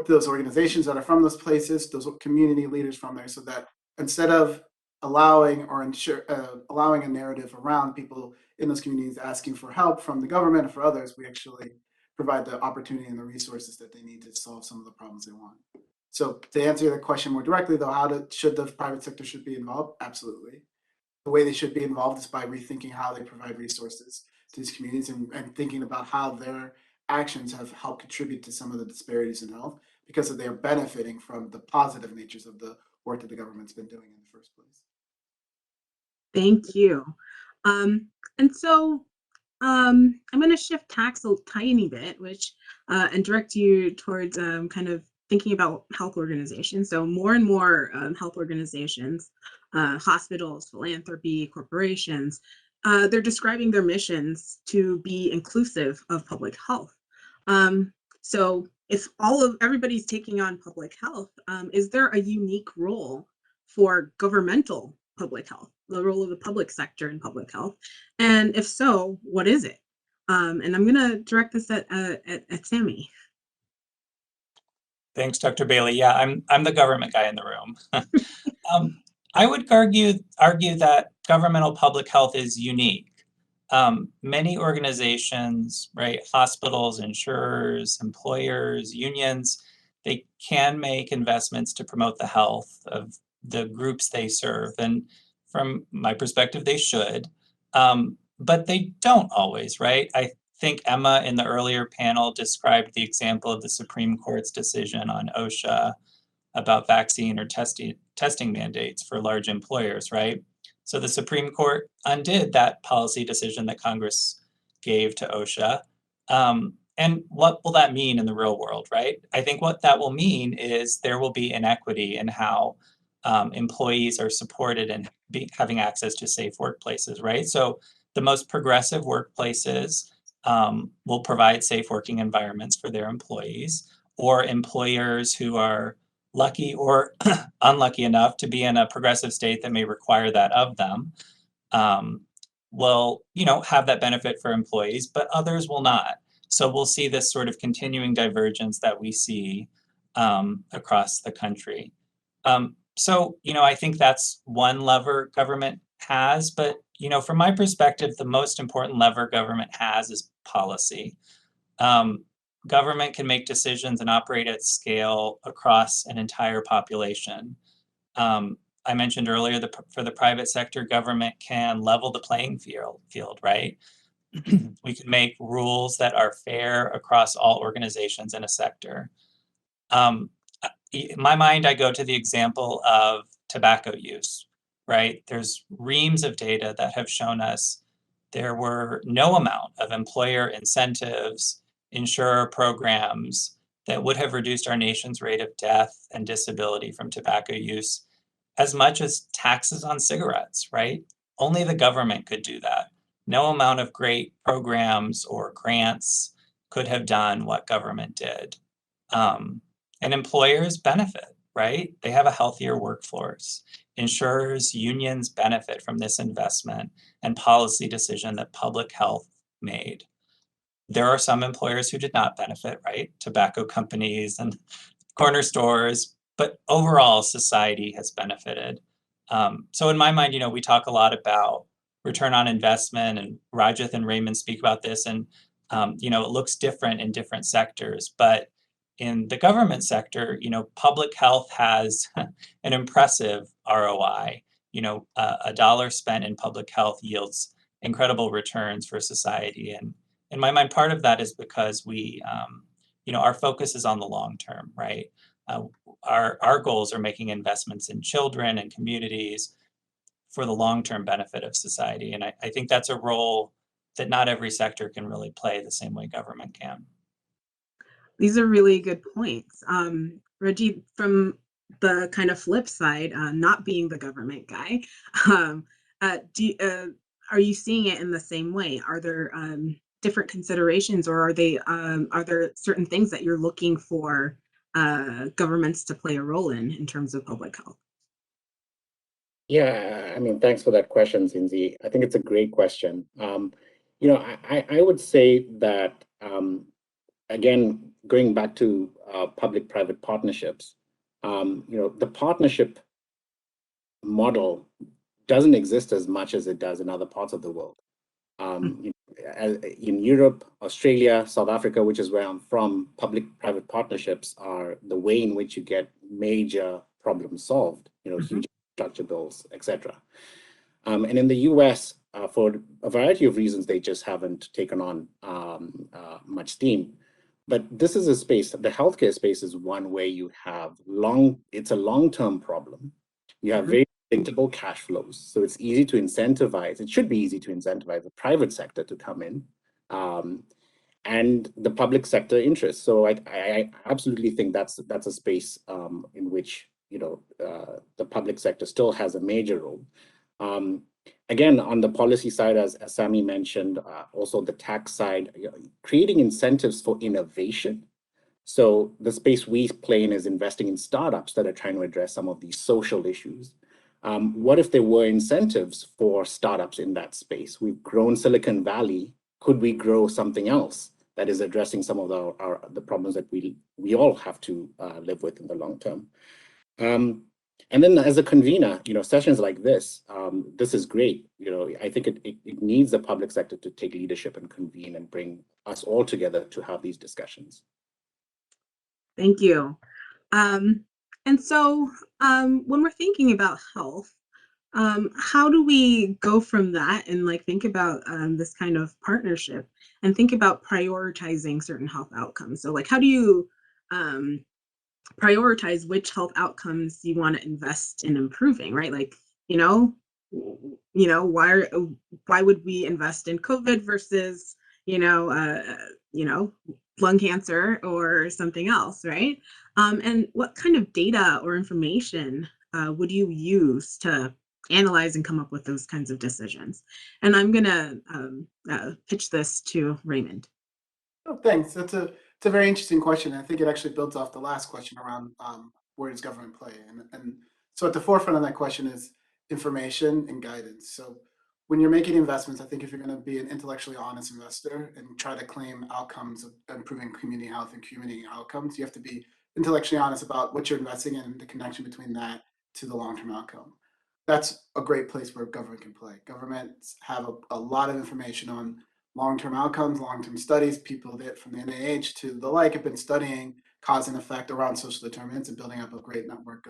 those organizations that are from those places, those community leaders from there, so that instead of allowing a narrative around people in those communities asking for help from the government or for others, we actually provide the opportunity and the resources that they need to solve some of the problems they want. So to answer the question more directly, though, should the private sector be involved? Absolutely. The way they should be involved is by rethinking how they provide resources to these communities and thinking about how their actions have helped contribute to some of the disparities in health, because they are benefiting from the positive natures of the work that the government's been doing in the first place. Thank you. And so I'm going to shift tacks a tiny bit, and direct you towards kind of thinking about health organizations. So more and more health organizations, hospitals, philanthropy, corporations, they're describing their missions to be inclusive of public health. So if everybody's taking on public health, is there a unique role for governmental public health? role of the public sector in public health? And if so, what is it? And I'm going to direct this at Sammy. Thanks, Dr. Bailey. Yeah, I'm the government guy in the room. I would argue that governmental public health is unique. Many organizations, right, hospitals, insurers, employers, unions, they can make investments to promote the health of the groups they serve. And from my perspective, they should, but they don't always, right? I think Emma in the earlier panel described the example of the Supreme Court's decision on OSHA about vaccine or testing mandates for large employers, right? So the Supreme Court undid that policy decision that Congress gave to OSHA. And what will that mean in the real world, right? I think what that will mean is there will be inequity in how employees are supported in having access to safe workplaces, right? So the most progressive workplaces will provide safe working environments for their employees, or employers who are lucky or unlucky enough to be in a progressive state that may require that of them, will, have that benefit for employees, but others will not. So we'll see this sort of continuing divergence that we see across the country. So, I think that's one lever government has, but, from my perspective, the most important lever government has is policy. Government can make decisions and operate at scale across an entire population. I mentioned earlier for the private sector, government can level the playing field, right? We can make rules that are fair across all organizations in a sector. In my mind, I go to the example of tobacco use, right? There's reams of data that have shown us there were no amount of employer incentives, insurer programs that would have reduced our nation's rate of death and disability from tobacco use as much as taxes on cigarettes, right? Only the government could do that. No amount of great programs or grants could have done what government did. And employers benefit, right? They have a healthier workforce. Insurers, unions benefit from this investment and policy decision that public health made. There are some employers who did not benefit, right? Tobacco companies and corner stores, but overall society has benefited. So in my mind, we talk a lot about return on investment, and Rajith and Raymond speak about this, and it looks different in different sectors, but in the government sector, public health has an impressive ROI. A dollar spent in public health yields incredible returns for society. And in my mind, part of that is because we, our focus is on the long term, right? Our goals are making investments in children and communities for the long-term benefit of society. And I think that's a role that not every sector can really play the same way government can. These are really good points. Rajiv, from the kind of flip side, not being the government guy, are you seeing it in the same way? Are there different considerations, or are there certain things that you're looking for governments to play a role in terms of public health? Yeah, thanks for that question, Cindy. I think it's a great question. I would say that, again, going back to public-private partnerships, the partnership model doesn't exist as much as it does in other parts of the world. In Europe, Australia, South Africa, which is where I'm from, public-private partnerships are the way in which you get major problems solved, huge infrastructure bills, etc. And in the US, for a variety of reasons, they just haven't taken on much steam. But this is a space, the healthcare space is one where you have it's a long-term problem. You have very predictable cash flows. So it's easy to incentivize, it should be easy to incentivize the private sector to come in and the public sector interests. So I absolutely think that's a space in which, the public sector still has a major role. Again, on the policy side, as Sammy mentioned, also the tax side, creating incentives for innovation. So the space we play in is investing in startups that are trying to address some of these social issues. What if there were incentives for startups in that space? We've grown Silicon Valley. Could we grow something else that is addressing some of the problems that we all have to live with in the long term? And then as a convener, sessions like this, this is great. I think it needs the public sector to take leadership and convene and bring us all together to have these discussions. Thank you. And so when we're thinking about health, how do we go from that and think about this kind of partnership and think about prioritizing certain health outcomes? So how do you prioritize which health outcomes you want to invest in improving, right? Why would we invest in COVID versus, lung cancer or something else, right? And what kind of data or information would you use to analyze and come up with those kinds of decisions? And I'm gonna pitch this to Raymond. Oh, thanks. It's a very interesting question. I think it actually builds off the last question around where does government play? And so at the forefront of that question is information and guidance. So when you're making investments, I think if you're going to be an intellectually honest investor and try to claim outcomes of improving community health and community outcomes, you have to be intellectually honest about what you're investing in and the connection between that to the long-term outcome. That's a great place where government can play. Governments have a lot of information on long-term outcomes, long-term studies. People that from the NIH to the like have been studying cause and effect around social determinants and building up a great network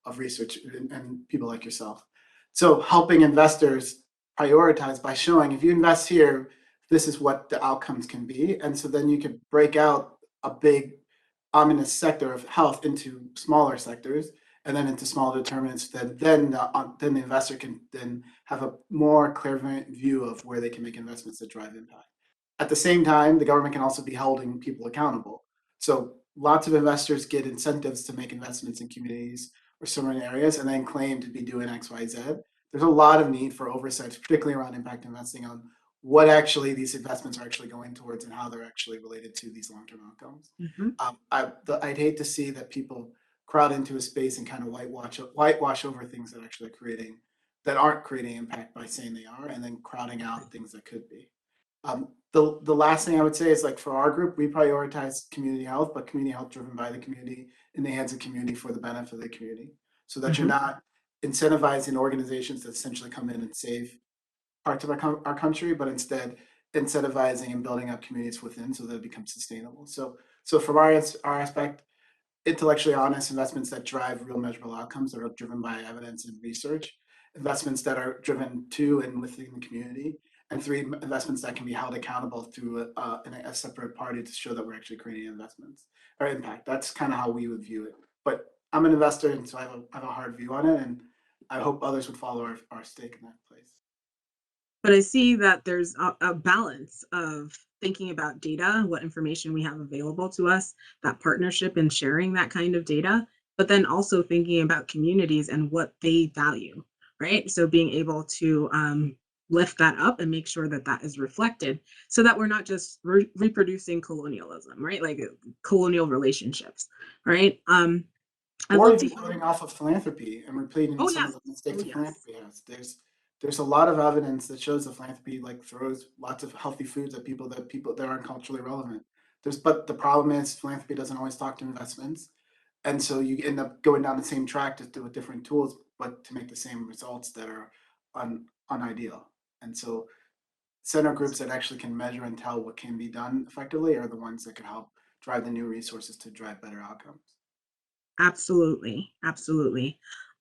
of research and people like yourself. So helping investors prioritize by showing if you invest here, this is what the outcomes can be. And so then you could break out a big ominous sector of health into smaller sectors and then into smaller determinants that then the investor can then have a more clairvoyant view of where they can make investments that drive impact. At the same time, the government can also be holding people accountable. So lots of investors get incentives to make investments in communities or certain areas and then claim to be doing X, Y, Z. There's a lot of need for oversight, particularly around impact investing, on what actually these investments are actually going towards and how they're actually related to these long-term outcomes. Mm-hmm. I'd hate to see that people crowd into a space and kind of whitewash over things that aren't creating impact by saying they are, and then crowding out things that could be. The last thing I would say is for our group, we prioritize community health, but community health driven by the community in the hands of community for the benefit of the community, so that you're not incentivizing organizations that essentially come in and save parts of our country, but instead incentivizing and building up communities within so that it becomes sustainable. So from our aspect, intellectually honest investments that drive real measurable outcomes that are driven by evidence and research, investments that are driven to and within the community, and 3, investments that can be held accountable through a separate party to show that we're actually creating investments or impact. That's kind of how we would view it. But I'm an investor, and so I have a hard view on it, and I hope others would follow our stake in that place. But I see that there's a balance of thinking about data, what information we have available to us, that partnership and sharing that kind of data, but then also thinking about communities and what they value, right? So being able to lift that up and make sure that that is reflected so that we're not just reproducing colonialism, right? Colonial relationships, right? Or even building off of philanthropy and repeating some of the mistakes philanthropy has. There's a lot of evidence that shows that philanthropy throws lots of healthy foods at people that aren't culturally relevant. But the problem is philanthropy doesn't always talk to investments, and so you end up going down the same track with different tools, but to make the same results that are unideal. And so center groups that actually can measure and tell what can be done effectively are the ones that can help drive the new resources to drive better outcomes. Absolutely.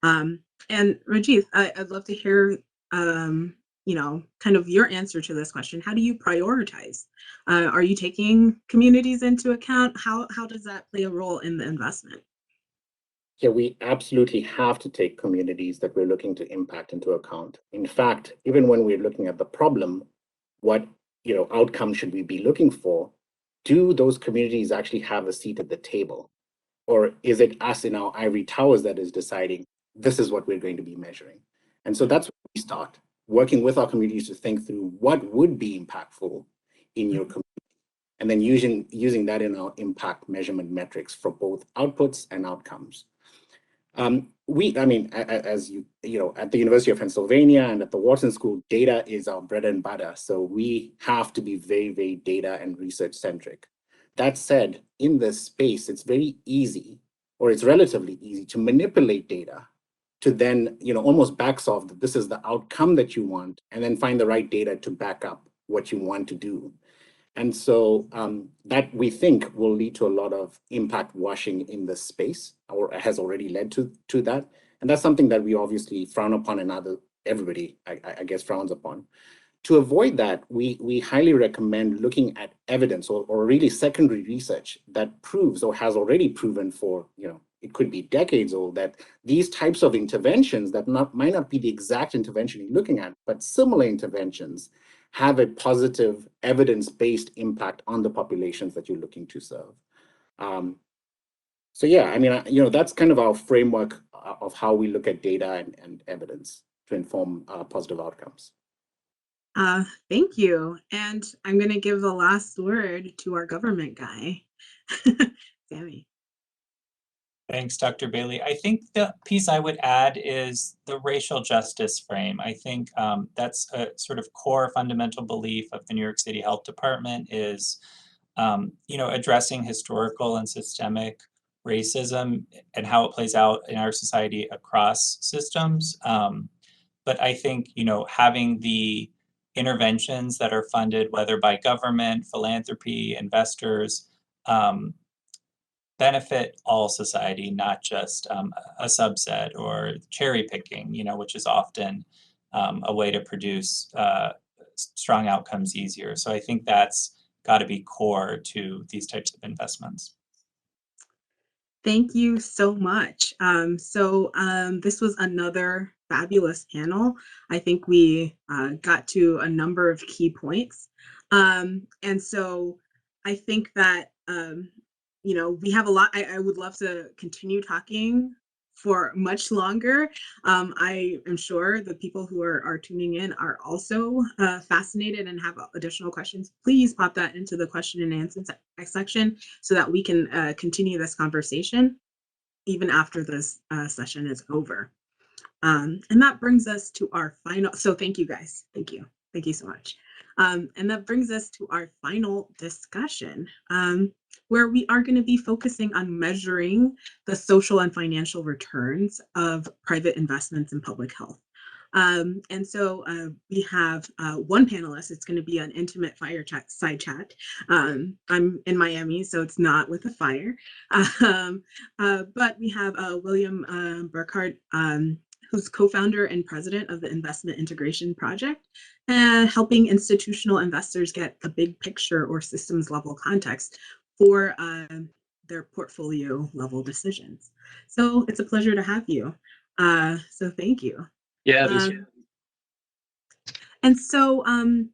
And Rajiv, I'd love to hear, kind of your answer to this question. How do you prioritize? Are you taking communities into account? How does that play a role in the investment? Yeah, we absolutely have to take communities that we're looking to impact into account. In fact, even when we're looking at the problem, what outcome should we be looking for? Do those communities actually have a seat at the table? Or is it us in our ivory towers that is deciding this is what we're going to be measuring? And so that's where we start, working with our communities to think through what would be impactful in your community, and then using that in our impact measurement metrics for both outputs and outcomes. I mean, as you know, at the University of Pennsylvania and at the Wharton School, data is our bread and butter. So we have to be very, very data and research centric. That said, in this space, it's very easy, or it's relatively easy to manipulate data to then, almost backsolve that this is the outcome that you want, and then find the right data to back up what you want to do. And so that we think will lead to a lot of impact washing in this space, or has already led to that. And that's something that we obviously frown upon, and everybody, I guess, frowns upon. To avoid that, we highly recommend looking at evidence or really secondary research that proves or has already proven for, it could be decades old, that these types of interventions that might not be the exact intervention you're looking at, but similar interventions have a positive evidence-based impact on the populations that you're looking to serve. So yeah, I mean, that's kind of our framework of how we look at data and evidence to inform positive outcomes. Thank you. And I'm going to give the last word to our government guy, Sammy. Thanks, Dr. Bailey. I think the piece I would add is the racial justice frame. I think that's a sort of core fundamental belief of the New York City Health Department is, addressing historical and systemic racism and how it plays out in our society across systems. But I think, having the interventions that are funded, whether by government, philanthropy, investors, benefit all society, not just a subset or cherry picking, which is often a way to produce strong outcomes easier. So I think that's got to be core to these types of investments. Thank you so much. This was another fabulous panel. I think we got to a number of key points. And so I think that, we have a lot. I would love to continue talking for much longer. I am sure the people who are tuning in are also fascinated and have additional questions. Please pop that into the question and answer section so that we can continue this conversation even after this session is over. And that brings us to our final, so thank you guys. Thank you so much. And that brings us to our final discussion, where we are going to be focusing on measuring the social and financial returns of private investments in public health. And so we have one panelist. It's going to be an intimate fireside chat. I'm in Miami, so it's not with a fire. But we have William Burkhardt, who's co-founder and president of the Investment Integration Project, helping institutional investors get a big picture or systems level context for their portfolio level decisions. So it's a pleasure to have you. So thank you. Yeah. And so I'm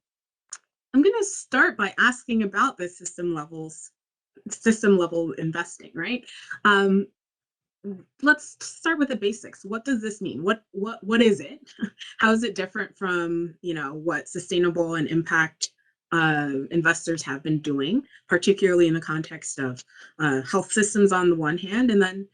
going to start by asking about the system level investing, right? Let's start with the basics. What does this mean? What is it? How is it different from, what sustainable and impact investors have been doing, particularly in the context of health systems on the one hand, and then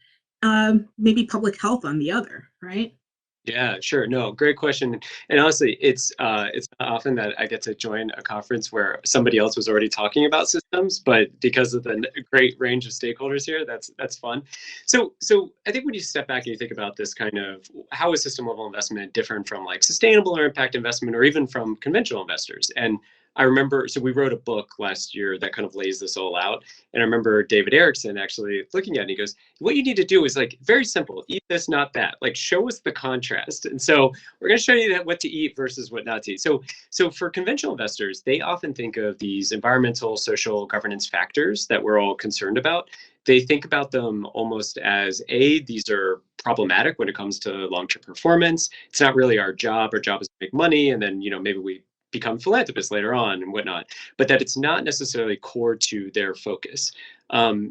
maybe public health on the other, right? Yeah, sure. No, great question. And honestly, it's not often that I get to join a conference where somebody else was already talking about systems, but because of the great range of stakeholders here, that's fun. So I think when you step back and you think about this kind of how is system level investment different from like sustainable or impact investment or even from conventional investors? And I remember, so we wrote a book last year that kind of lays this all out. And I remember David Erickson actually looking at it and he goes, what you need to do is like, very simple, eat this, not that, like show us the contrast. And so we're going to show you what to eat versus what not to eat. So for conventional investors, they often think of these environmental, social, governance factors that we're all concerned about. They think about them almost as these are problematic when it comes to long-term performance. It's not really our job. Our job is to make money. And then, maybe we become philanthropists later on and whatnot, but that it's not necessarily core to their focus.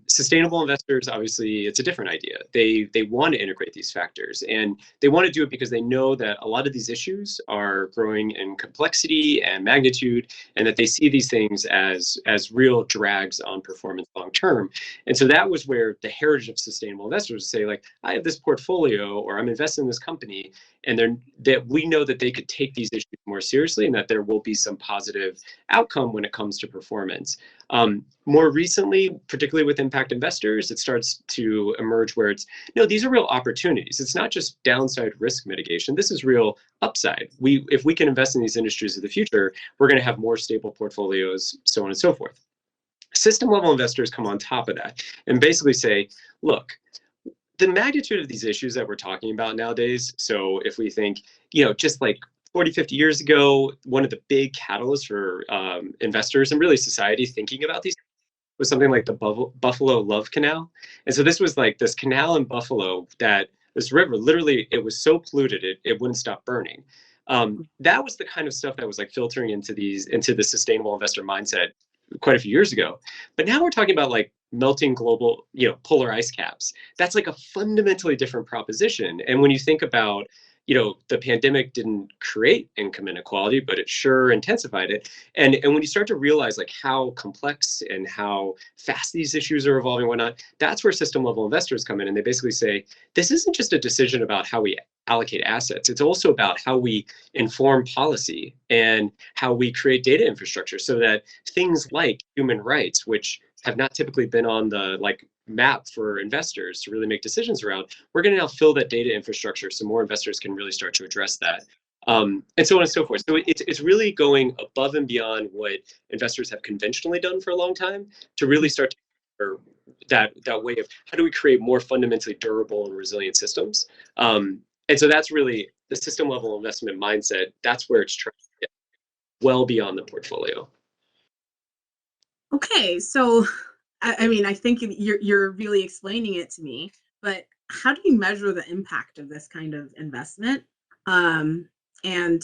Sustainable investors, obviously, it's a different idea. They want to integrate these factors, and they want to do it because they know that a lot of these issues are growing in complexity and magnitude, and that they see these things as real drags on performance long term. And so that was where the heritage of sustainable investors say, like, I have this portfolio, or I'm investing in this company, and that we know that they could take these issues more seriously, and that there will be some positive outcome when it comes to performance. More recently, particularly with impact investors, it starts to emerge where it's, no, these are real opportunities. It's not just downside risk mitigation. This is real upside. If we can invest in these industries of the future, we're going to have more stable portfolios, so on and so forth. System level investors come on top of that and basically say, look, the magnitude of these issues that we're talking about nowadays. So if we think, just like 40, 50 years ago, one of the big catalysts for investors and really society thinking about these was something like the Buffalo Love Canal. And so this was like this canal in Buffalo, that this river, literally, it was so polluted, it wouldn't stop burning. That was the kind of stuff that was like filtering into the sustainable investor mindset quite a few years ago. But now we're talking about like melting global, polar ice caps. That's like a fundamentally different proposition. And when you think about, the pandemic didn't create income inequality, but it sure intensified it. And when you start to realize like how complex and how fast these issues are evolving and whatnot, that's where system level investors come in, and they basically say, this isn't just a decision about how we allocate assets. It's also about how we inform policy and how we create data infrastructure, so that things like human rights, which have not typically been on the map for investors to really make decisions around, we're going to now fill that data infrastructure so more investors can really start to address that, and so on and so forth. So it's really going above and beyond what investors have conventionally done for a long time to really start to that way of how do we create more fundamentally durable and resilient systems. And so that's really the system level investment mindset. That's where it's trying to get well beyond the portfolio. Okay, so I mean, I think you're really explaining it to me, but how do you measure the impact of this kind of investment? And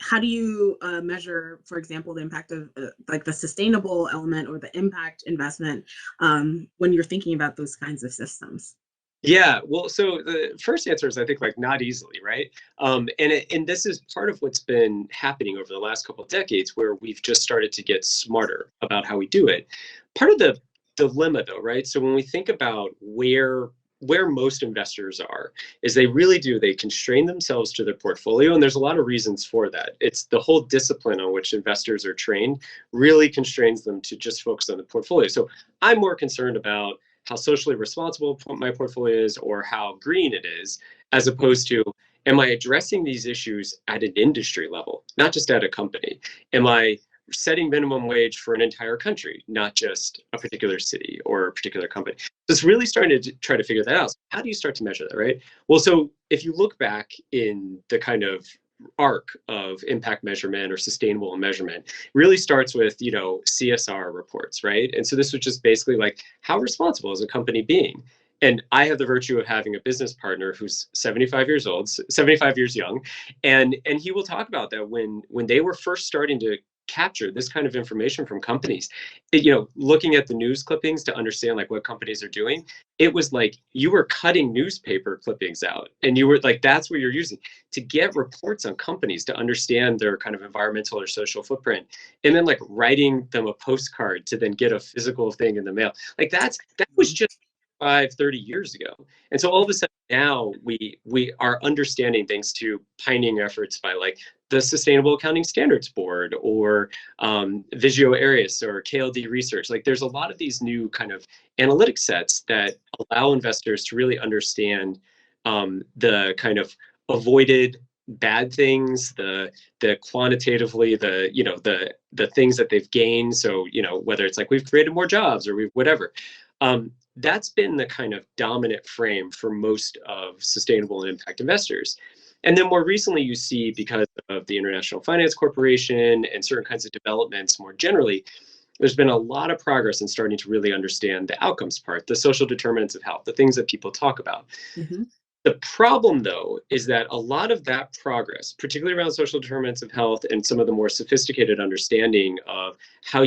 how do you measure, for example, the impact of like the sustainable element or the impact investment when you're thinking about those kinds of systems? Yeah, well, so the first answer is, I think, like, not easily, right? And this is part of what's been happening over the last couple of decades, where we've just started to get smarter about how we do it. Part of the dilemma, though, right? So when we think about where most investors are, is they constrain themselves to their portfolio, and there's a lot of reasons for that. It's the whole discipline on which investors are trained really constrains them to just focus on the portfolio. So I'm more concerned about how socially responsible my portfolio is, or how green it is, as opposed to, am I addressing these issues at an industry level, not just at a company? Am I setting minimum wage for an entire country, not just a particular city or a particular company? So it's really starting to try to figure that out. So how do you start to measure that, right? Well, so if you look back in the kind of arc of impact measurement or sustainable measurement, really starts with, CSR reports, right? And so this was just basically like, how responsible is a company being? And I have the virtue of having a business partner who's 75 years old, 75 years young, and he will talk about that when they were first starting to capture this kind of information from companies, looking at the news clippings to understand like what companies are doing. It was like you were cutting newspaper clippings out, and you were like, that's what you're using to get reports on companies, to understand their kind of environmental or social footprint, and then like writing them a postcard to then get a physical thing in the mail. Like that was just 30 years ago. And so all of a sudden now we are understanding, thanks to pioneering efforts by like the Sustainable Accounting Standards Board or Vigio Arias or KLD Research. Like there's a lot of these new kind of analytic sets that allow investors to really understand the kind of avoided bad things, the quantitatively, the things that they've gained. So, whether it's like we've created more jobs or we've whatever. That's been the kind of dominant frame for most of sustainable and impact investors. And then more recently, you see, because of the International Finance Corporation and certain kinds of developments more generally, there's been a lot of progress in starting to really understand the outcomes part, the social determinants of health, the things that people talk about. Mm-hmm. The problem, though, is that a lot of that progress, particularly around social determinants of health and some of the more sophisticated understanding of how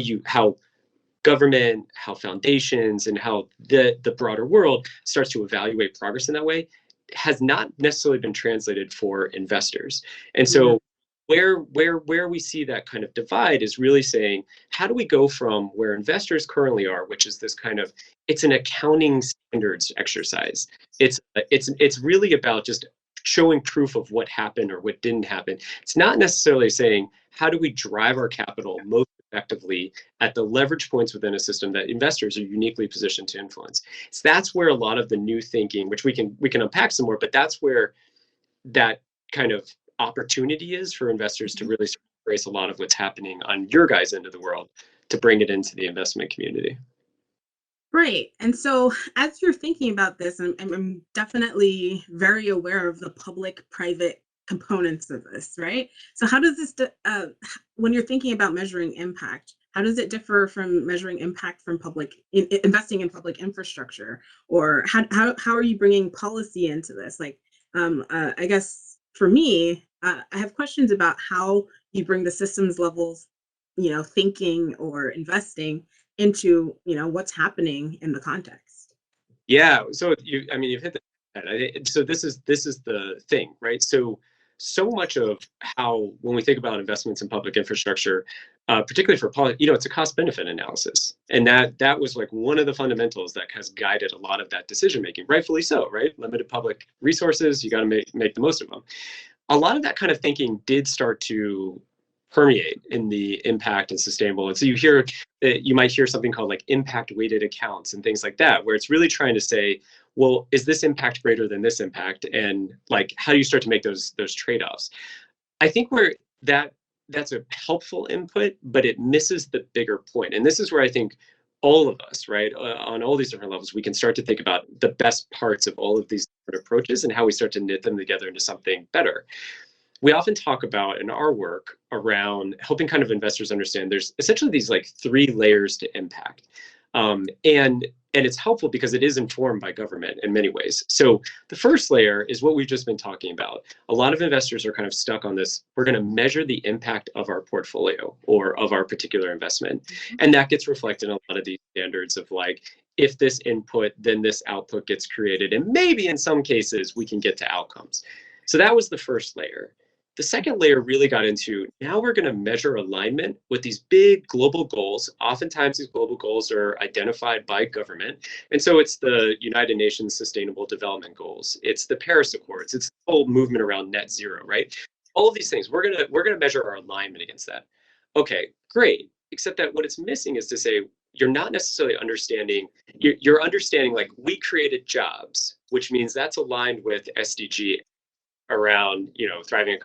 government, how foundations, and how the broader world starts to evaluate progress in that way has not necessarily been translated for investors. And so where we see that kind of divide is really saying, how do we go from where investors currently are, which is this kind of, it's an accounting standards exercise. It's really about just showing proof of what happened or what didn't happen. It's not necessarily saying, how do we drive our capital most effectively at the leverage points within a system that investors are uniquely positioned to influence. So that's where a lot of the new thinking, which we can unpack some more, but that's where that kind of opportunity is for investors to really embrace a lot of what's happening on your guys' end of the world to bring it into the investment community. Right. And so as you're thinking about this, I'm definitely very aware of the public-private components of this, right? So how does this, when you're thinking about measuring impact, how does it differ from measuring impact from investing in public infrastructure? Or how are you bringing policy into this? Like, I guess for me, I have questions about how you bring the systems levels, thinking or investing into, what's happening in the context. Yeah, so you've hit the head. So this is the thing, right? So much of how, when we think about investments in public infrastructure, particularly for it's a cost benefit analysis, and that was like one of the fundamentals that has guided a lot of that decision making, rightfully so, right? Limited public resources, you got to make the most of them. A lot of that kind of thinking did start to permeate in the impact and sustainable. And so you might hear something called like impact weighted accounts and things like that, where it's really trying to say, well, is this impact greater than this impact? And like, how do you start to make those trade-offs? I think where that's a helpful input, but it misses the bigger point. And this is where I think all of us, right, on all these different levels, we can start to think about the best parts of all of these different approaches and how we start to knit them together into something better. We often talk about in our work around helping kind of investors understand there's essentially these like 3 layers to impact. And it's helpful because it is informed by government in many ways. So the first layer is what we've just been talking about. A lot of investors are kind of stuck on this. We're going to measure the impact of our portfolio or of our particular investment. And that gets reflected in a lot of these standards of like, if this input, then this output gets created. And maybe in some cases we can get to outcomes. So that was the first layer. The second layer really got into, now we're going to measure alignment with these big global goals. Oftentimes these global goals are identified by government. And so it's the United Nations Sustainable Development Goals. It's the Paris Accords. It's the whole movement around net zero, right? All of these things, we're going to measure our alignment against that. Okay, great. Except that what it's missing is to say, you're not necessarily understanding, you're understanding like we created jobs, which means that's aligned with SDG around, thriving.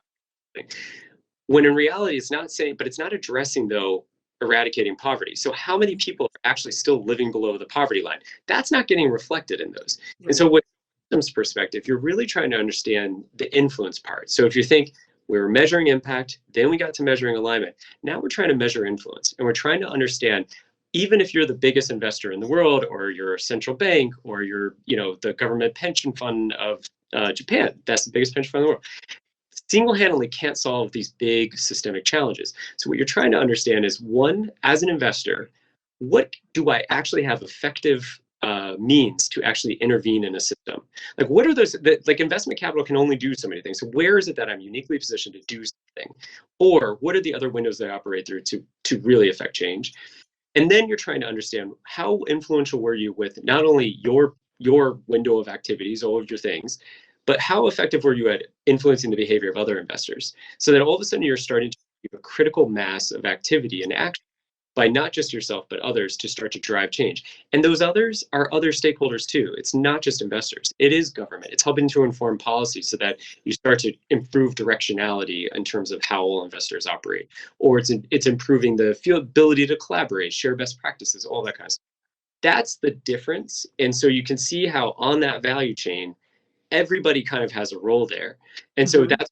When in reality, it's not saying, but it's not addressing though, eradicating poverty. So how many people are actually still living below the poverty line? That's not getting reflected in those. And so with systems perspective, you're really trying to understand the influence part. So if you think we were measuring impact, then we got to measuring alignment. Now we're trying to measure influence, and we're trying to understand, even if you're the biggest investor in the world, or you're a central bank, or you're, the government pension fund of Japan, that's the biggest pension fund in the world, single-handedly can't solve these big systemic challenges. So what you're trying to understand is, one, as an investor, what do I actually have effective means to actually intervene in a system? Like, what are those, like investment capital can only do so many things. So where is it that I'm uniquely positioned to do something? Or what are the other windows that I operate through to really affect change? And then you're trying to understand, how influential were you with not only your window of activities, all of your things, but how effective were you at influencing the behavior of other investors? So that all of a sudden you're starting to have a critical mass of activity and action by not just yourself, but others, to start to drive change. And those others are other stakeholders too. It's not just investors, it is government. It's helping to inform policy so that you start to improve directionality in terms of how all investors operate. Or it's improving the ability to collaborate, share best practices, all that kind of stuff. That's the difference. And so you can see how on that value chain, everybody kind of has a role there. And so that's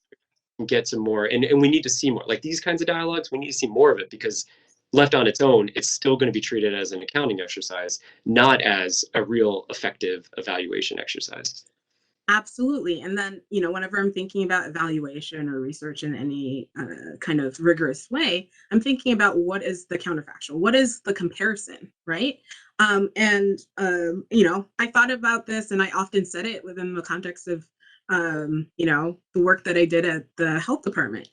get some more, and we need to see more like these kinds of dialogues. We need to see more of it, because left on its own, it's still going to be treated as an accounting exercise, not as a real effective evaluation exercise. Absolutely. And then, whenever I'm thinking about evaluation or research in any kind of rigorous way, I'm thinking about what is the counterfactual, what is the comparison, right? I thought about this and I often said it within the context of, the work that I did at the health department.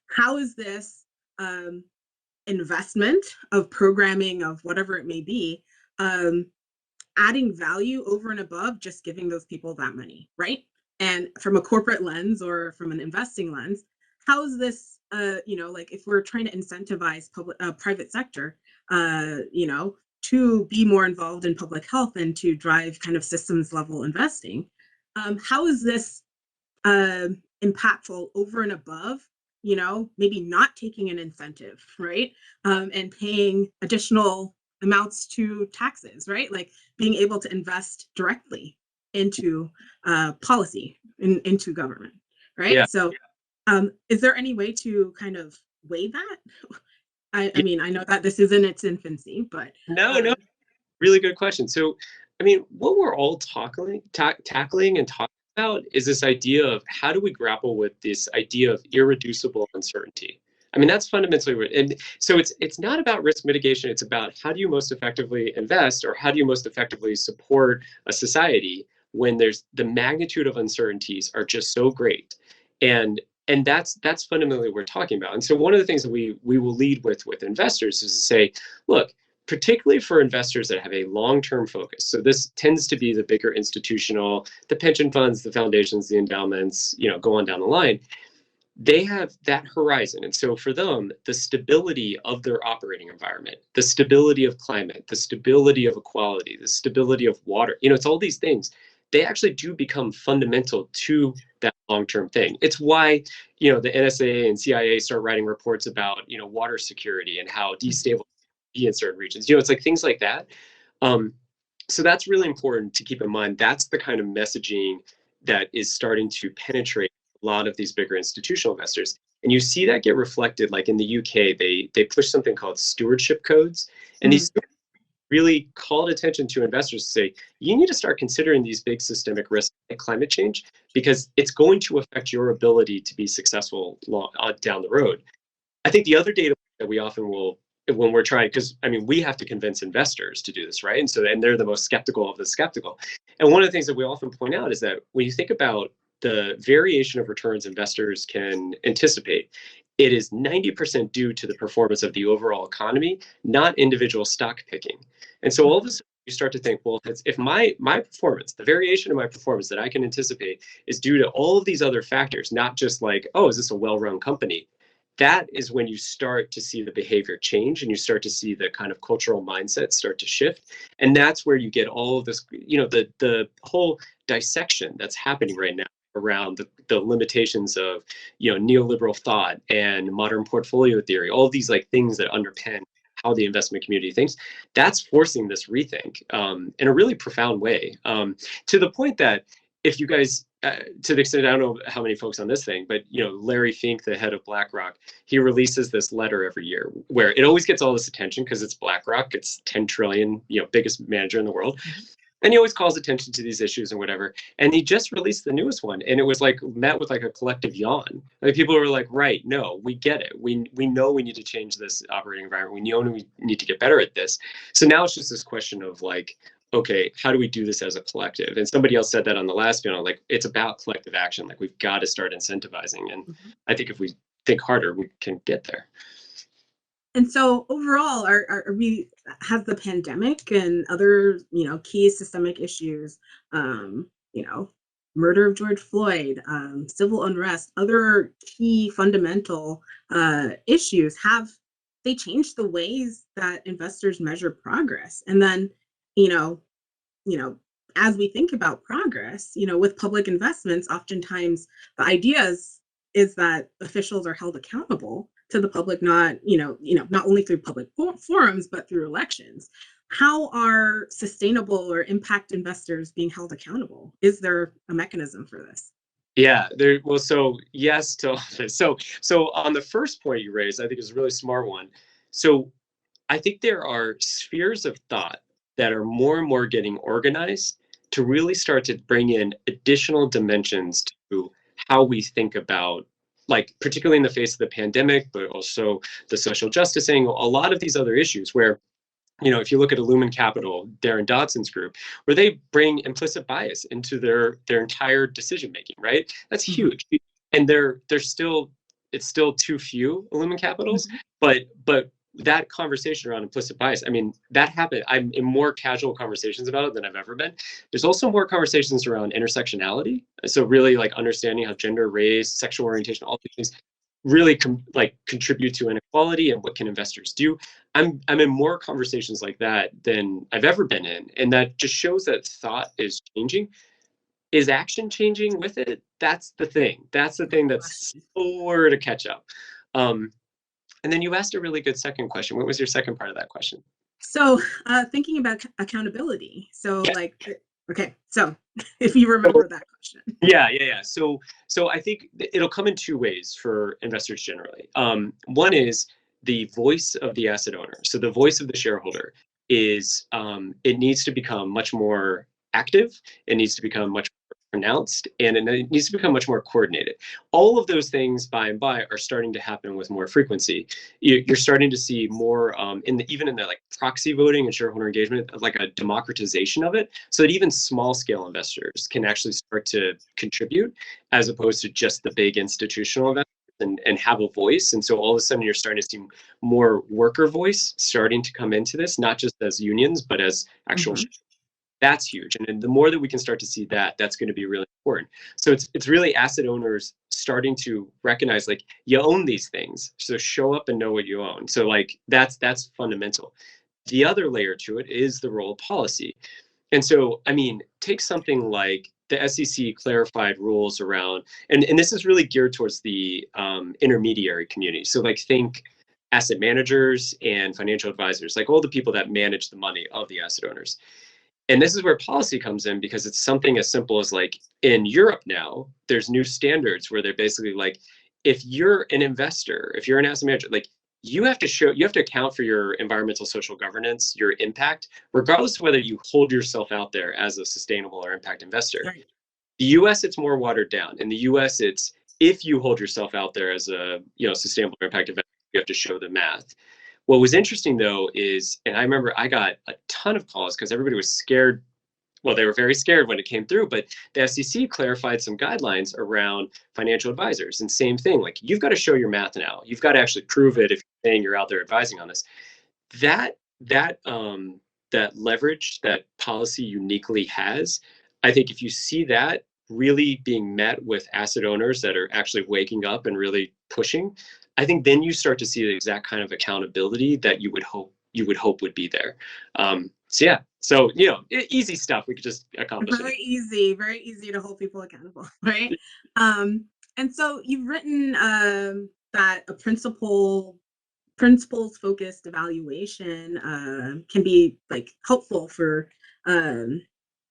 How is this investment of programming of whatever it may be, adding value over and above just giving those people that money, right? And from a corporate lens or from an investing lens, how is this, like if we're trying to incentivize private sector, to be more involved in public health and to drive kind of systems level investing, how is this impactful over and above, maybe not taking an incentive, right? And paying additional amounts to taxes, right? Like being able to invest directly into policy, into government, right? Yeah. So is there any way to kind of weigh that? I mean, I know that this is in its infancy, but No, really good question. So, I mean, what we're all tackling and talking about is this idea of how do we grapple with this idea of irreducible uncertainty. I mean, that's fundamentally what, and so it's not about risk mitigation. It's about how do you most effectively invest, or how do you most effectively support a society when there's the magnitude of uncertainties are just so great, and that's fundamentally what we're talking about. And so one of the things that we will lead with investors is to say, look, particularly for investors that have a long-term focus. So this tends to be the bigger institutional, the pension funds, the foundations, the endowments, go on down the line. They have that horizon. And so for them, the stability of their operating environment, the stability of climate, the stability of equality, the stability of water, it's all these things. They actually do become fundamental to that long-term thing. It's why, the NSA and CIA start writing reports about, water security and how destabilized be in certain regions. It's like things like that. So that's really important to keep in mind. That's the kind of messaging that is starting to penetrate a lot of these bigger institutional investors. And you see that get reflected, like in the UK, they push something called stewardship codes. And these really called attention to investors to say, you need to start considering these big systemic risks like climate change, because it's going to affect your ability to be successful down the road. I think the other data that we often will, when we're trying, because I mean, we have to convince investors to do this, right? And they're the most skeptical of the skeptical. And one of the things that we often point out is that when you think about the variation of returns investors can anticipate, it is 90% due to the performance of the overall economy, not individual stock picking. And so all of a sudden you start to think, well, if my performance, the variation of my performance that I can anticipate is due to all of these other factors, not just like, oh, is this a well-run company? That is when you start to see the behavior change and you start to see the kind of cultural mindset start to shift. And that's where you get all of this, the whole dissection that's happening right now around the limitations of, neoliberal thought and modern portfolio theory, all of these like things that underpin how the investment community thinks. That's forcing this rethink in a really profound way, to the point that if you guys, to the extent, I don't know how many folks on this thing, but Larry Fink, the head of BlackRock, he releases this letter every year where it always gets all this attention because it's BlackRock, it's 10 trillion, biggest manager in the world. And he always calls attention to these issues and whatever. And he just released the newest one, and it was like met with like a collective yawn. Like people were like, right, no, we get it. We know we need to change this operating environment. We know we need to get better at this. So now it's just this question of like, okay, how do we do this as a collective? And somebody else said that on the last panel, like it's about collective action. Like we've got to start incentivizing. And I think if we think harder, we can get there. And so overall, has the pandemic and other, key systemic issues, murder of George Floyd, civil unrest, other key fundamental issues, have they changed the ways that investors measure progress? And then, as we think about progress, with public investments, oftentimes the idea is that officials are held accountable to the public, not only through public forums, but through elections. How are sustainable or impact investors being held accountable? Is there a mechanism for this? Yeah, well, so yes to all this. So on the first point you raised, I think is a really smart one. So I think there are spheres of thought that are more and more getting organized to really start to bring in additional dimensions to how we think about, like, particularly in the face of the pandemic, but also the social justice angle, a lot of these other issues where, if you look at Lumen Capital, Darren Dodson's group, where they bring implicit bias into their entire decision making, right? That's huge. And it's still too few Lumen Capitals, but that conversation around implicit bias, I mean, that happened. I'm in more casual conversations about it than I've ever been. There's also more conversations around intersectionality. So really like understanding how gender, race, sexual orientation, all these things really contribute to inequality and what can investors do. I'm in more conversations like that than I've ever been in. And that just shows that thought is changing. Is action changing with it? That's the thing. That's the thing that's slower to catch up. And then you asked a really good second question. What was your second part of that question? So thinking about accountability. So okay, so if you remember that question. Yeah. So I think it'll come in two ways for investors generally. One is the voice of the asset owner. So the voice of the shareholder is, it needs to become much more active. It needs to become much more pronounced, and it needs to become much more coordinated. All of those things by and by are starting to happen with more frequency. You're starting to see more even in the like proxy voting and shareholder engagement, like a democratization of it, so that even small scale investors can actually start to contribute as opposed to just the big institutional investors and have a voice. And so all of a sudden you're starting to see more worker voice starting to come into this, not just as unions, but as actual That's huge. And the more that we can start to see that, that's going to be really important. So it's really asset owners starting to recognize, like, you own these things. So show up and know what you own. So like that's fundamental. The other layer to it is the role of policy. And so, I mean, take something like the SEC clarified rules around, and this is really geared towards the intermediary community. So like think asset managers and financial advisors, like all the people that manage the money of the asset owners. And this is where policy comes in, because it's something as simple as, like, in Europe now, there's new standards where they're basically like, if you're an investor, if you're an asset manager, like you have to account for your environmental social governance, your impact, regardless of whether you hold yourself out there as a sustainable or impact investor. Right. The US, it's more watered down. In the US, it's if you hold yourself out there as a sustainable or impact investor, you have to show the math. What was interesting, though, is, and I remember I got a ton of calls because everybody was scared. Well, they were very scared when it came through, but the SEC clarified some guidelines around financial advisors. And same thing, like, you've got to show your math now. You've got to actually prove it if you're saying you're out there advising on this. That leverage that policy uniquely has, I think if you see that really being met with asset owners that are actually waking up and really pushing, I think then you start to see the exact kind of accountability that you would hope would be there. So easy stuff. We could just accomplish very easy to hold people accountable, right? And so you've written that a principles focused evaluation can be like helpful for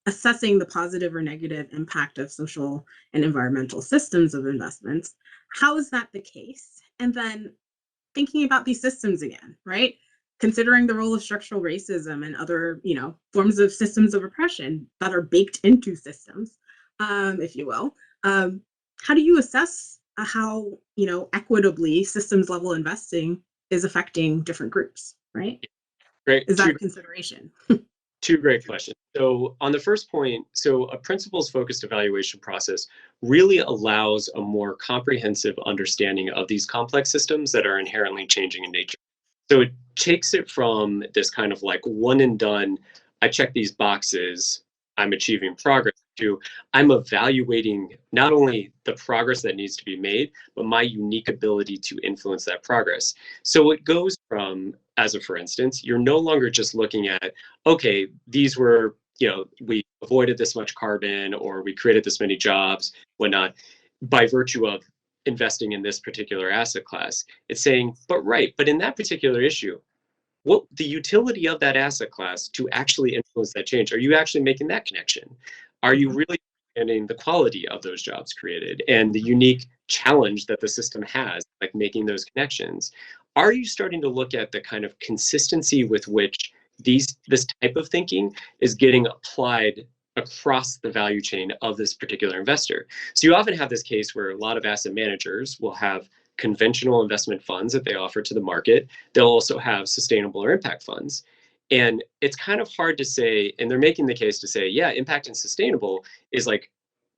assessing the positive or negative impact of social and environmental systems of investments. How is that the case? And then thinking about these systems again, right? Considering the role of structural racism and other, forms of systems of oppression that are baked into systems, if you will. How do you assess how, equitably systems level investing is affecting different groups, right? Great. Is that a consideration? Two great questions. So on the first point, so a principles-focused evaluation process really allows a more comprehensive understanding of these complex systems that are inherently changing in nature. So it takes it from this kind of like one and done, I check these boxes, I'm achieving progress, to I'm evaluating not only the progress that needs to be made, but my unique ability to influence that progress. So it goes from, as a for instance, you're no longer just looking at, okay, these were, we avoided this much carbon, or we created this many jobs, whatnot, by virtue of investing in this particular asset class. It's saying, but in that particular issue, what the utility of that asset class to actually influence that change? Are you actually making that connection? Are you really understanding the quality of those jobs created and the unique challenge that the system has, like making those connections? Are you starting to look at the kind of consistency with which this type of thinking is getting applied across the value chain of this particular investor. So you often have this case where a lot of asset managers will have conventional investment funds that they offer to the market. They'll also have sustainable or impact funds. And it's kind of hard to say, and they're making the case to say, yeah, impact and sustainable is like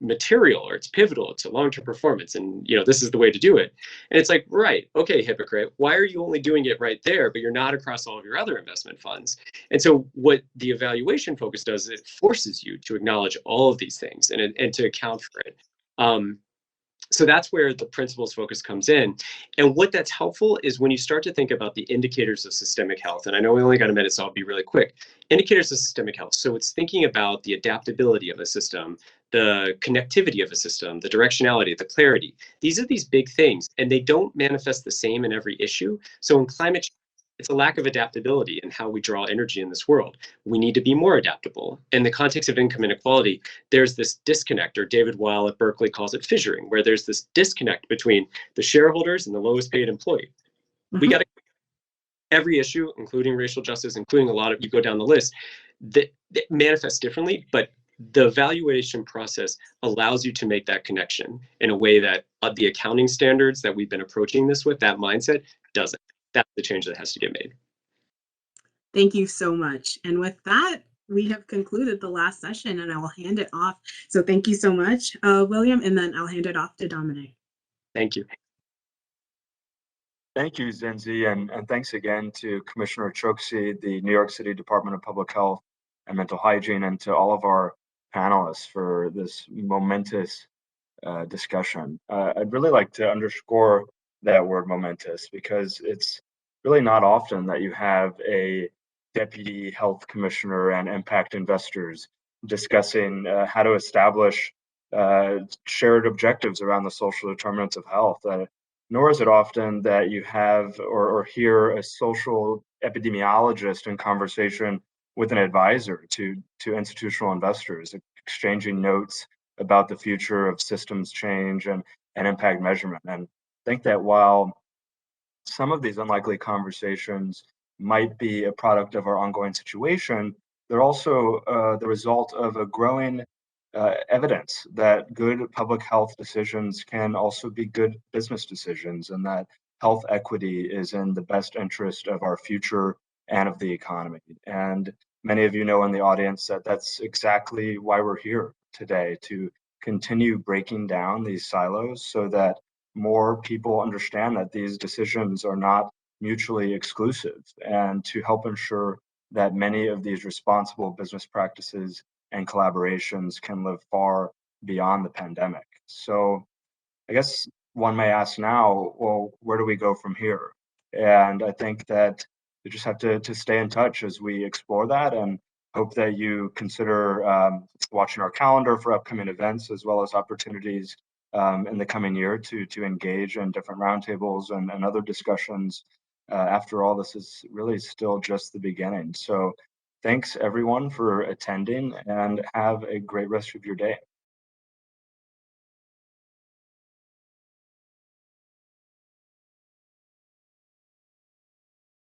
material, or it's pivotal to long-term performance, and this is the way to do it. And it's like, right, okay, hypocrite, why are you only doing it right there, but you're not across all of your other investment funds? And so what the evaluation focus does is it forces you to acknowledge all of these things and to account for it. So that's where the principles focus comes in. And what that's helpful is when you start to think about the indicators of systemic health. And I know we only got a minute, so I'll be really quick. Indicators of systemic health. So it's thinking about the adaptability of a system, the connectivity of a system, the directionality, the clarity. These are these big things, and they don't manifest the same in every issue. So in climate change, it's a lack of adaptability in how we draw energy in this world. We need to be more adaptable. In the context of income inequality, there's this disconnect, or David Wilde at Berkeley calls it fissuring, where there's this disconnect between the shareholders and the lowest paid employee. We got to every issue, including racial justice, including a lot of, you go down the list, that manifests differently, but the evaluation process allows you to make that connection in a way that the accounting standards that we've been approaching this with, that mindset, doesn't. That's the change that has to get made. Thank you so much. And with that, we have concluded the last session, and I will hand it off. So thank you so much, William, and then I'll hand it off to Dominic. Thank you. Thank you, Zenzi, and thanks again to Commissioner Choksi, the New York City Department of Public Health and Mental Hygiene, and to all of our panelists for this momentous discussion. I'd really like to underscore that word momentous, because it's really not often that you have a deputy health commissioner and impact investors discussing how to establish shared objectives around the social determinants of health. Nor is it often that you have or hear a social epidemiologist in conversation with an advisor to institutional investors, exchanging notes about the future of systems change and impact measurement. And I think that while some of these unlikely conversations might be a product of our ongoing situation, they're also the result of a growing evidence that good public health decisions can also be good business decisions, and that health equity is in the best interest of our future and of the economy. And many of you know in the audience that that's exactly why we're here today, to continue breaking down these silos so that more people understand that these decisions are not mutually exclusive, and to help ensure that many of these responsible business practices and collaborations can live far beyond the pandemic. So I guess one may ask now, well, where do we go from here? And I think that we just have to stay in touch as we explore that, and hope that you consider watching our calendar for upcoming events, as well as opportunities in the coming year to engage in different roundtables and other discussions. After all, this is really still just the beginning. So thanks everyone for attending, and have a great rest of your day.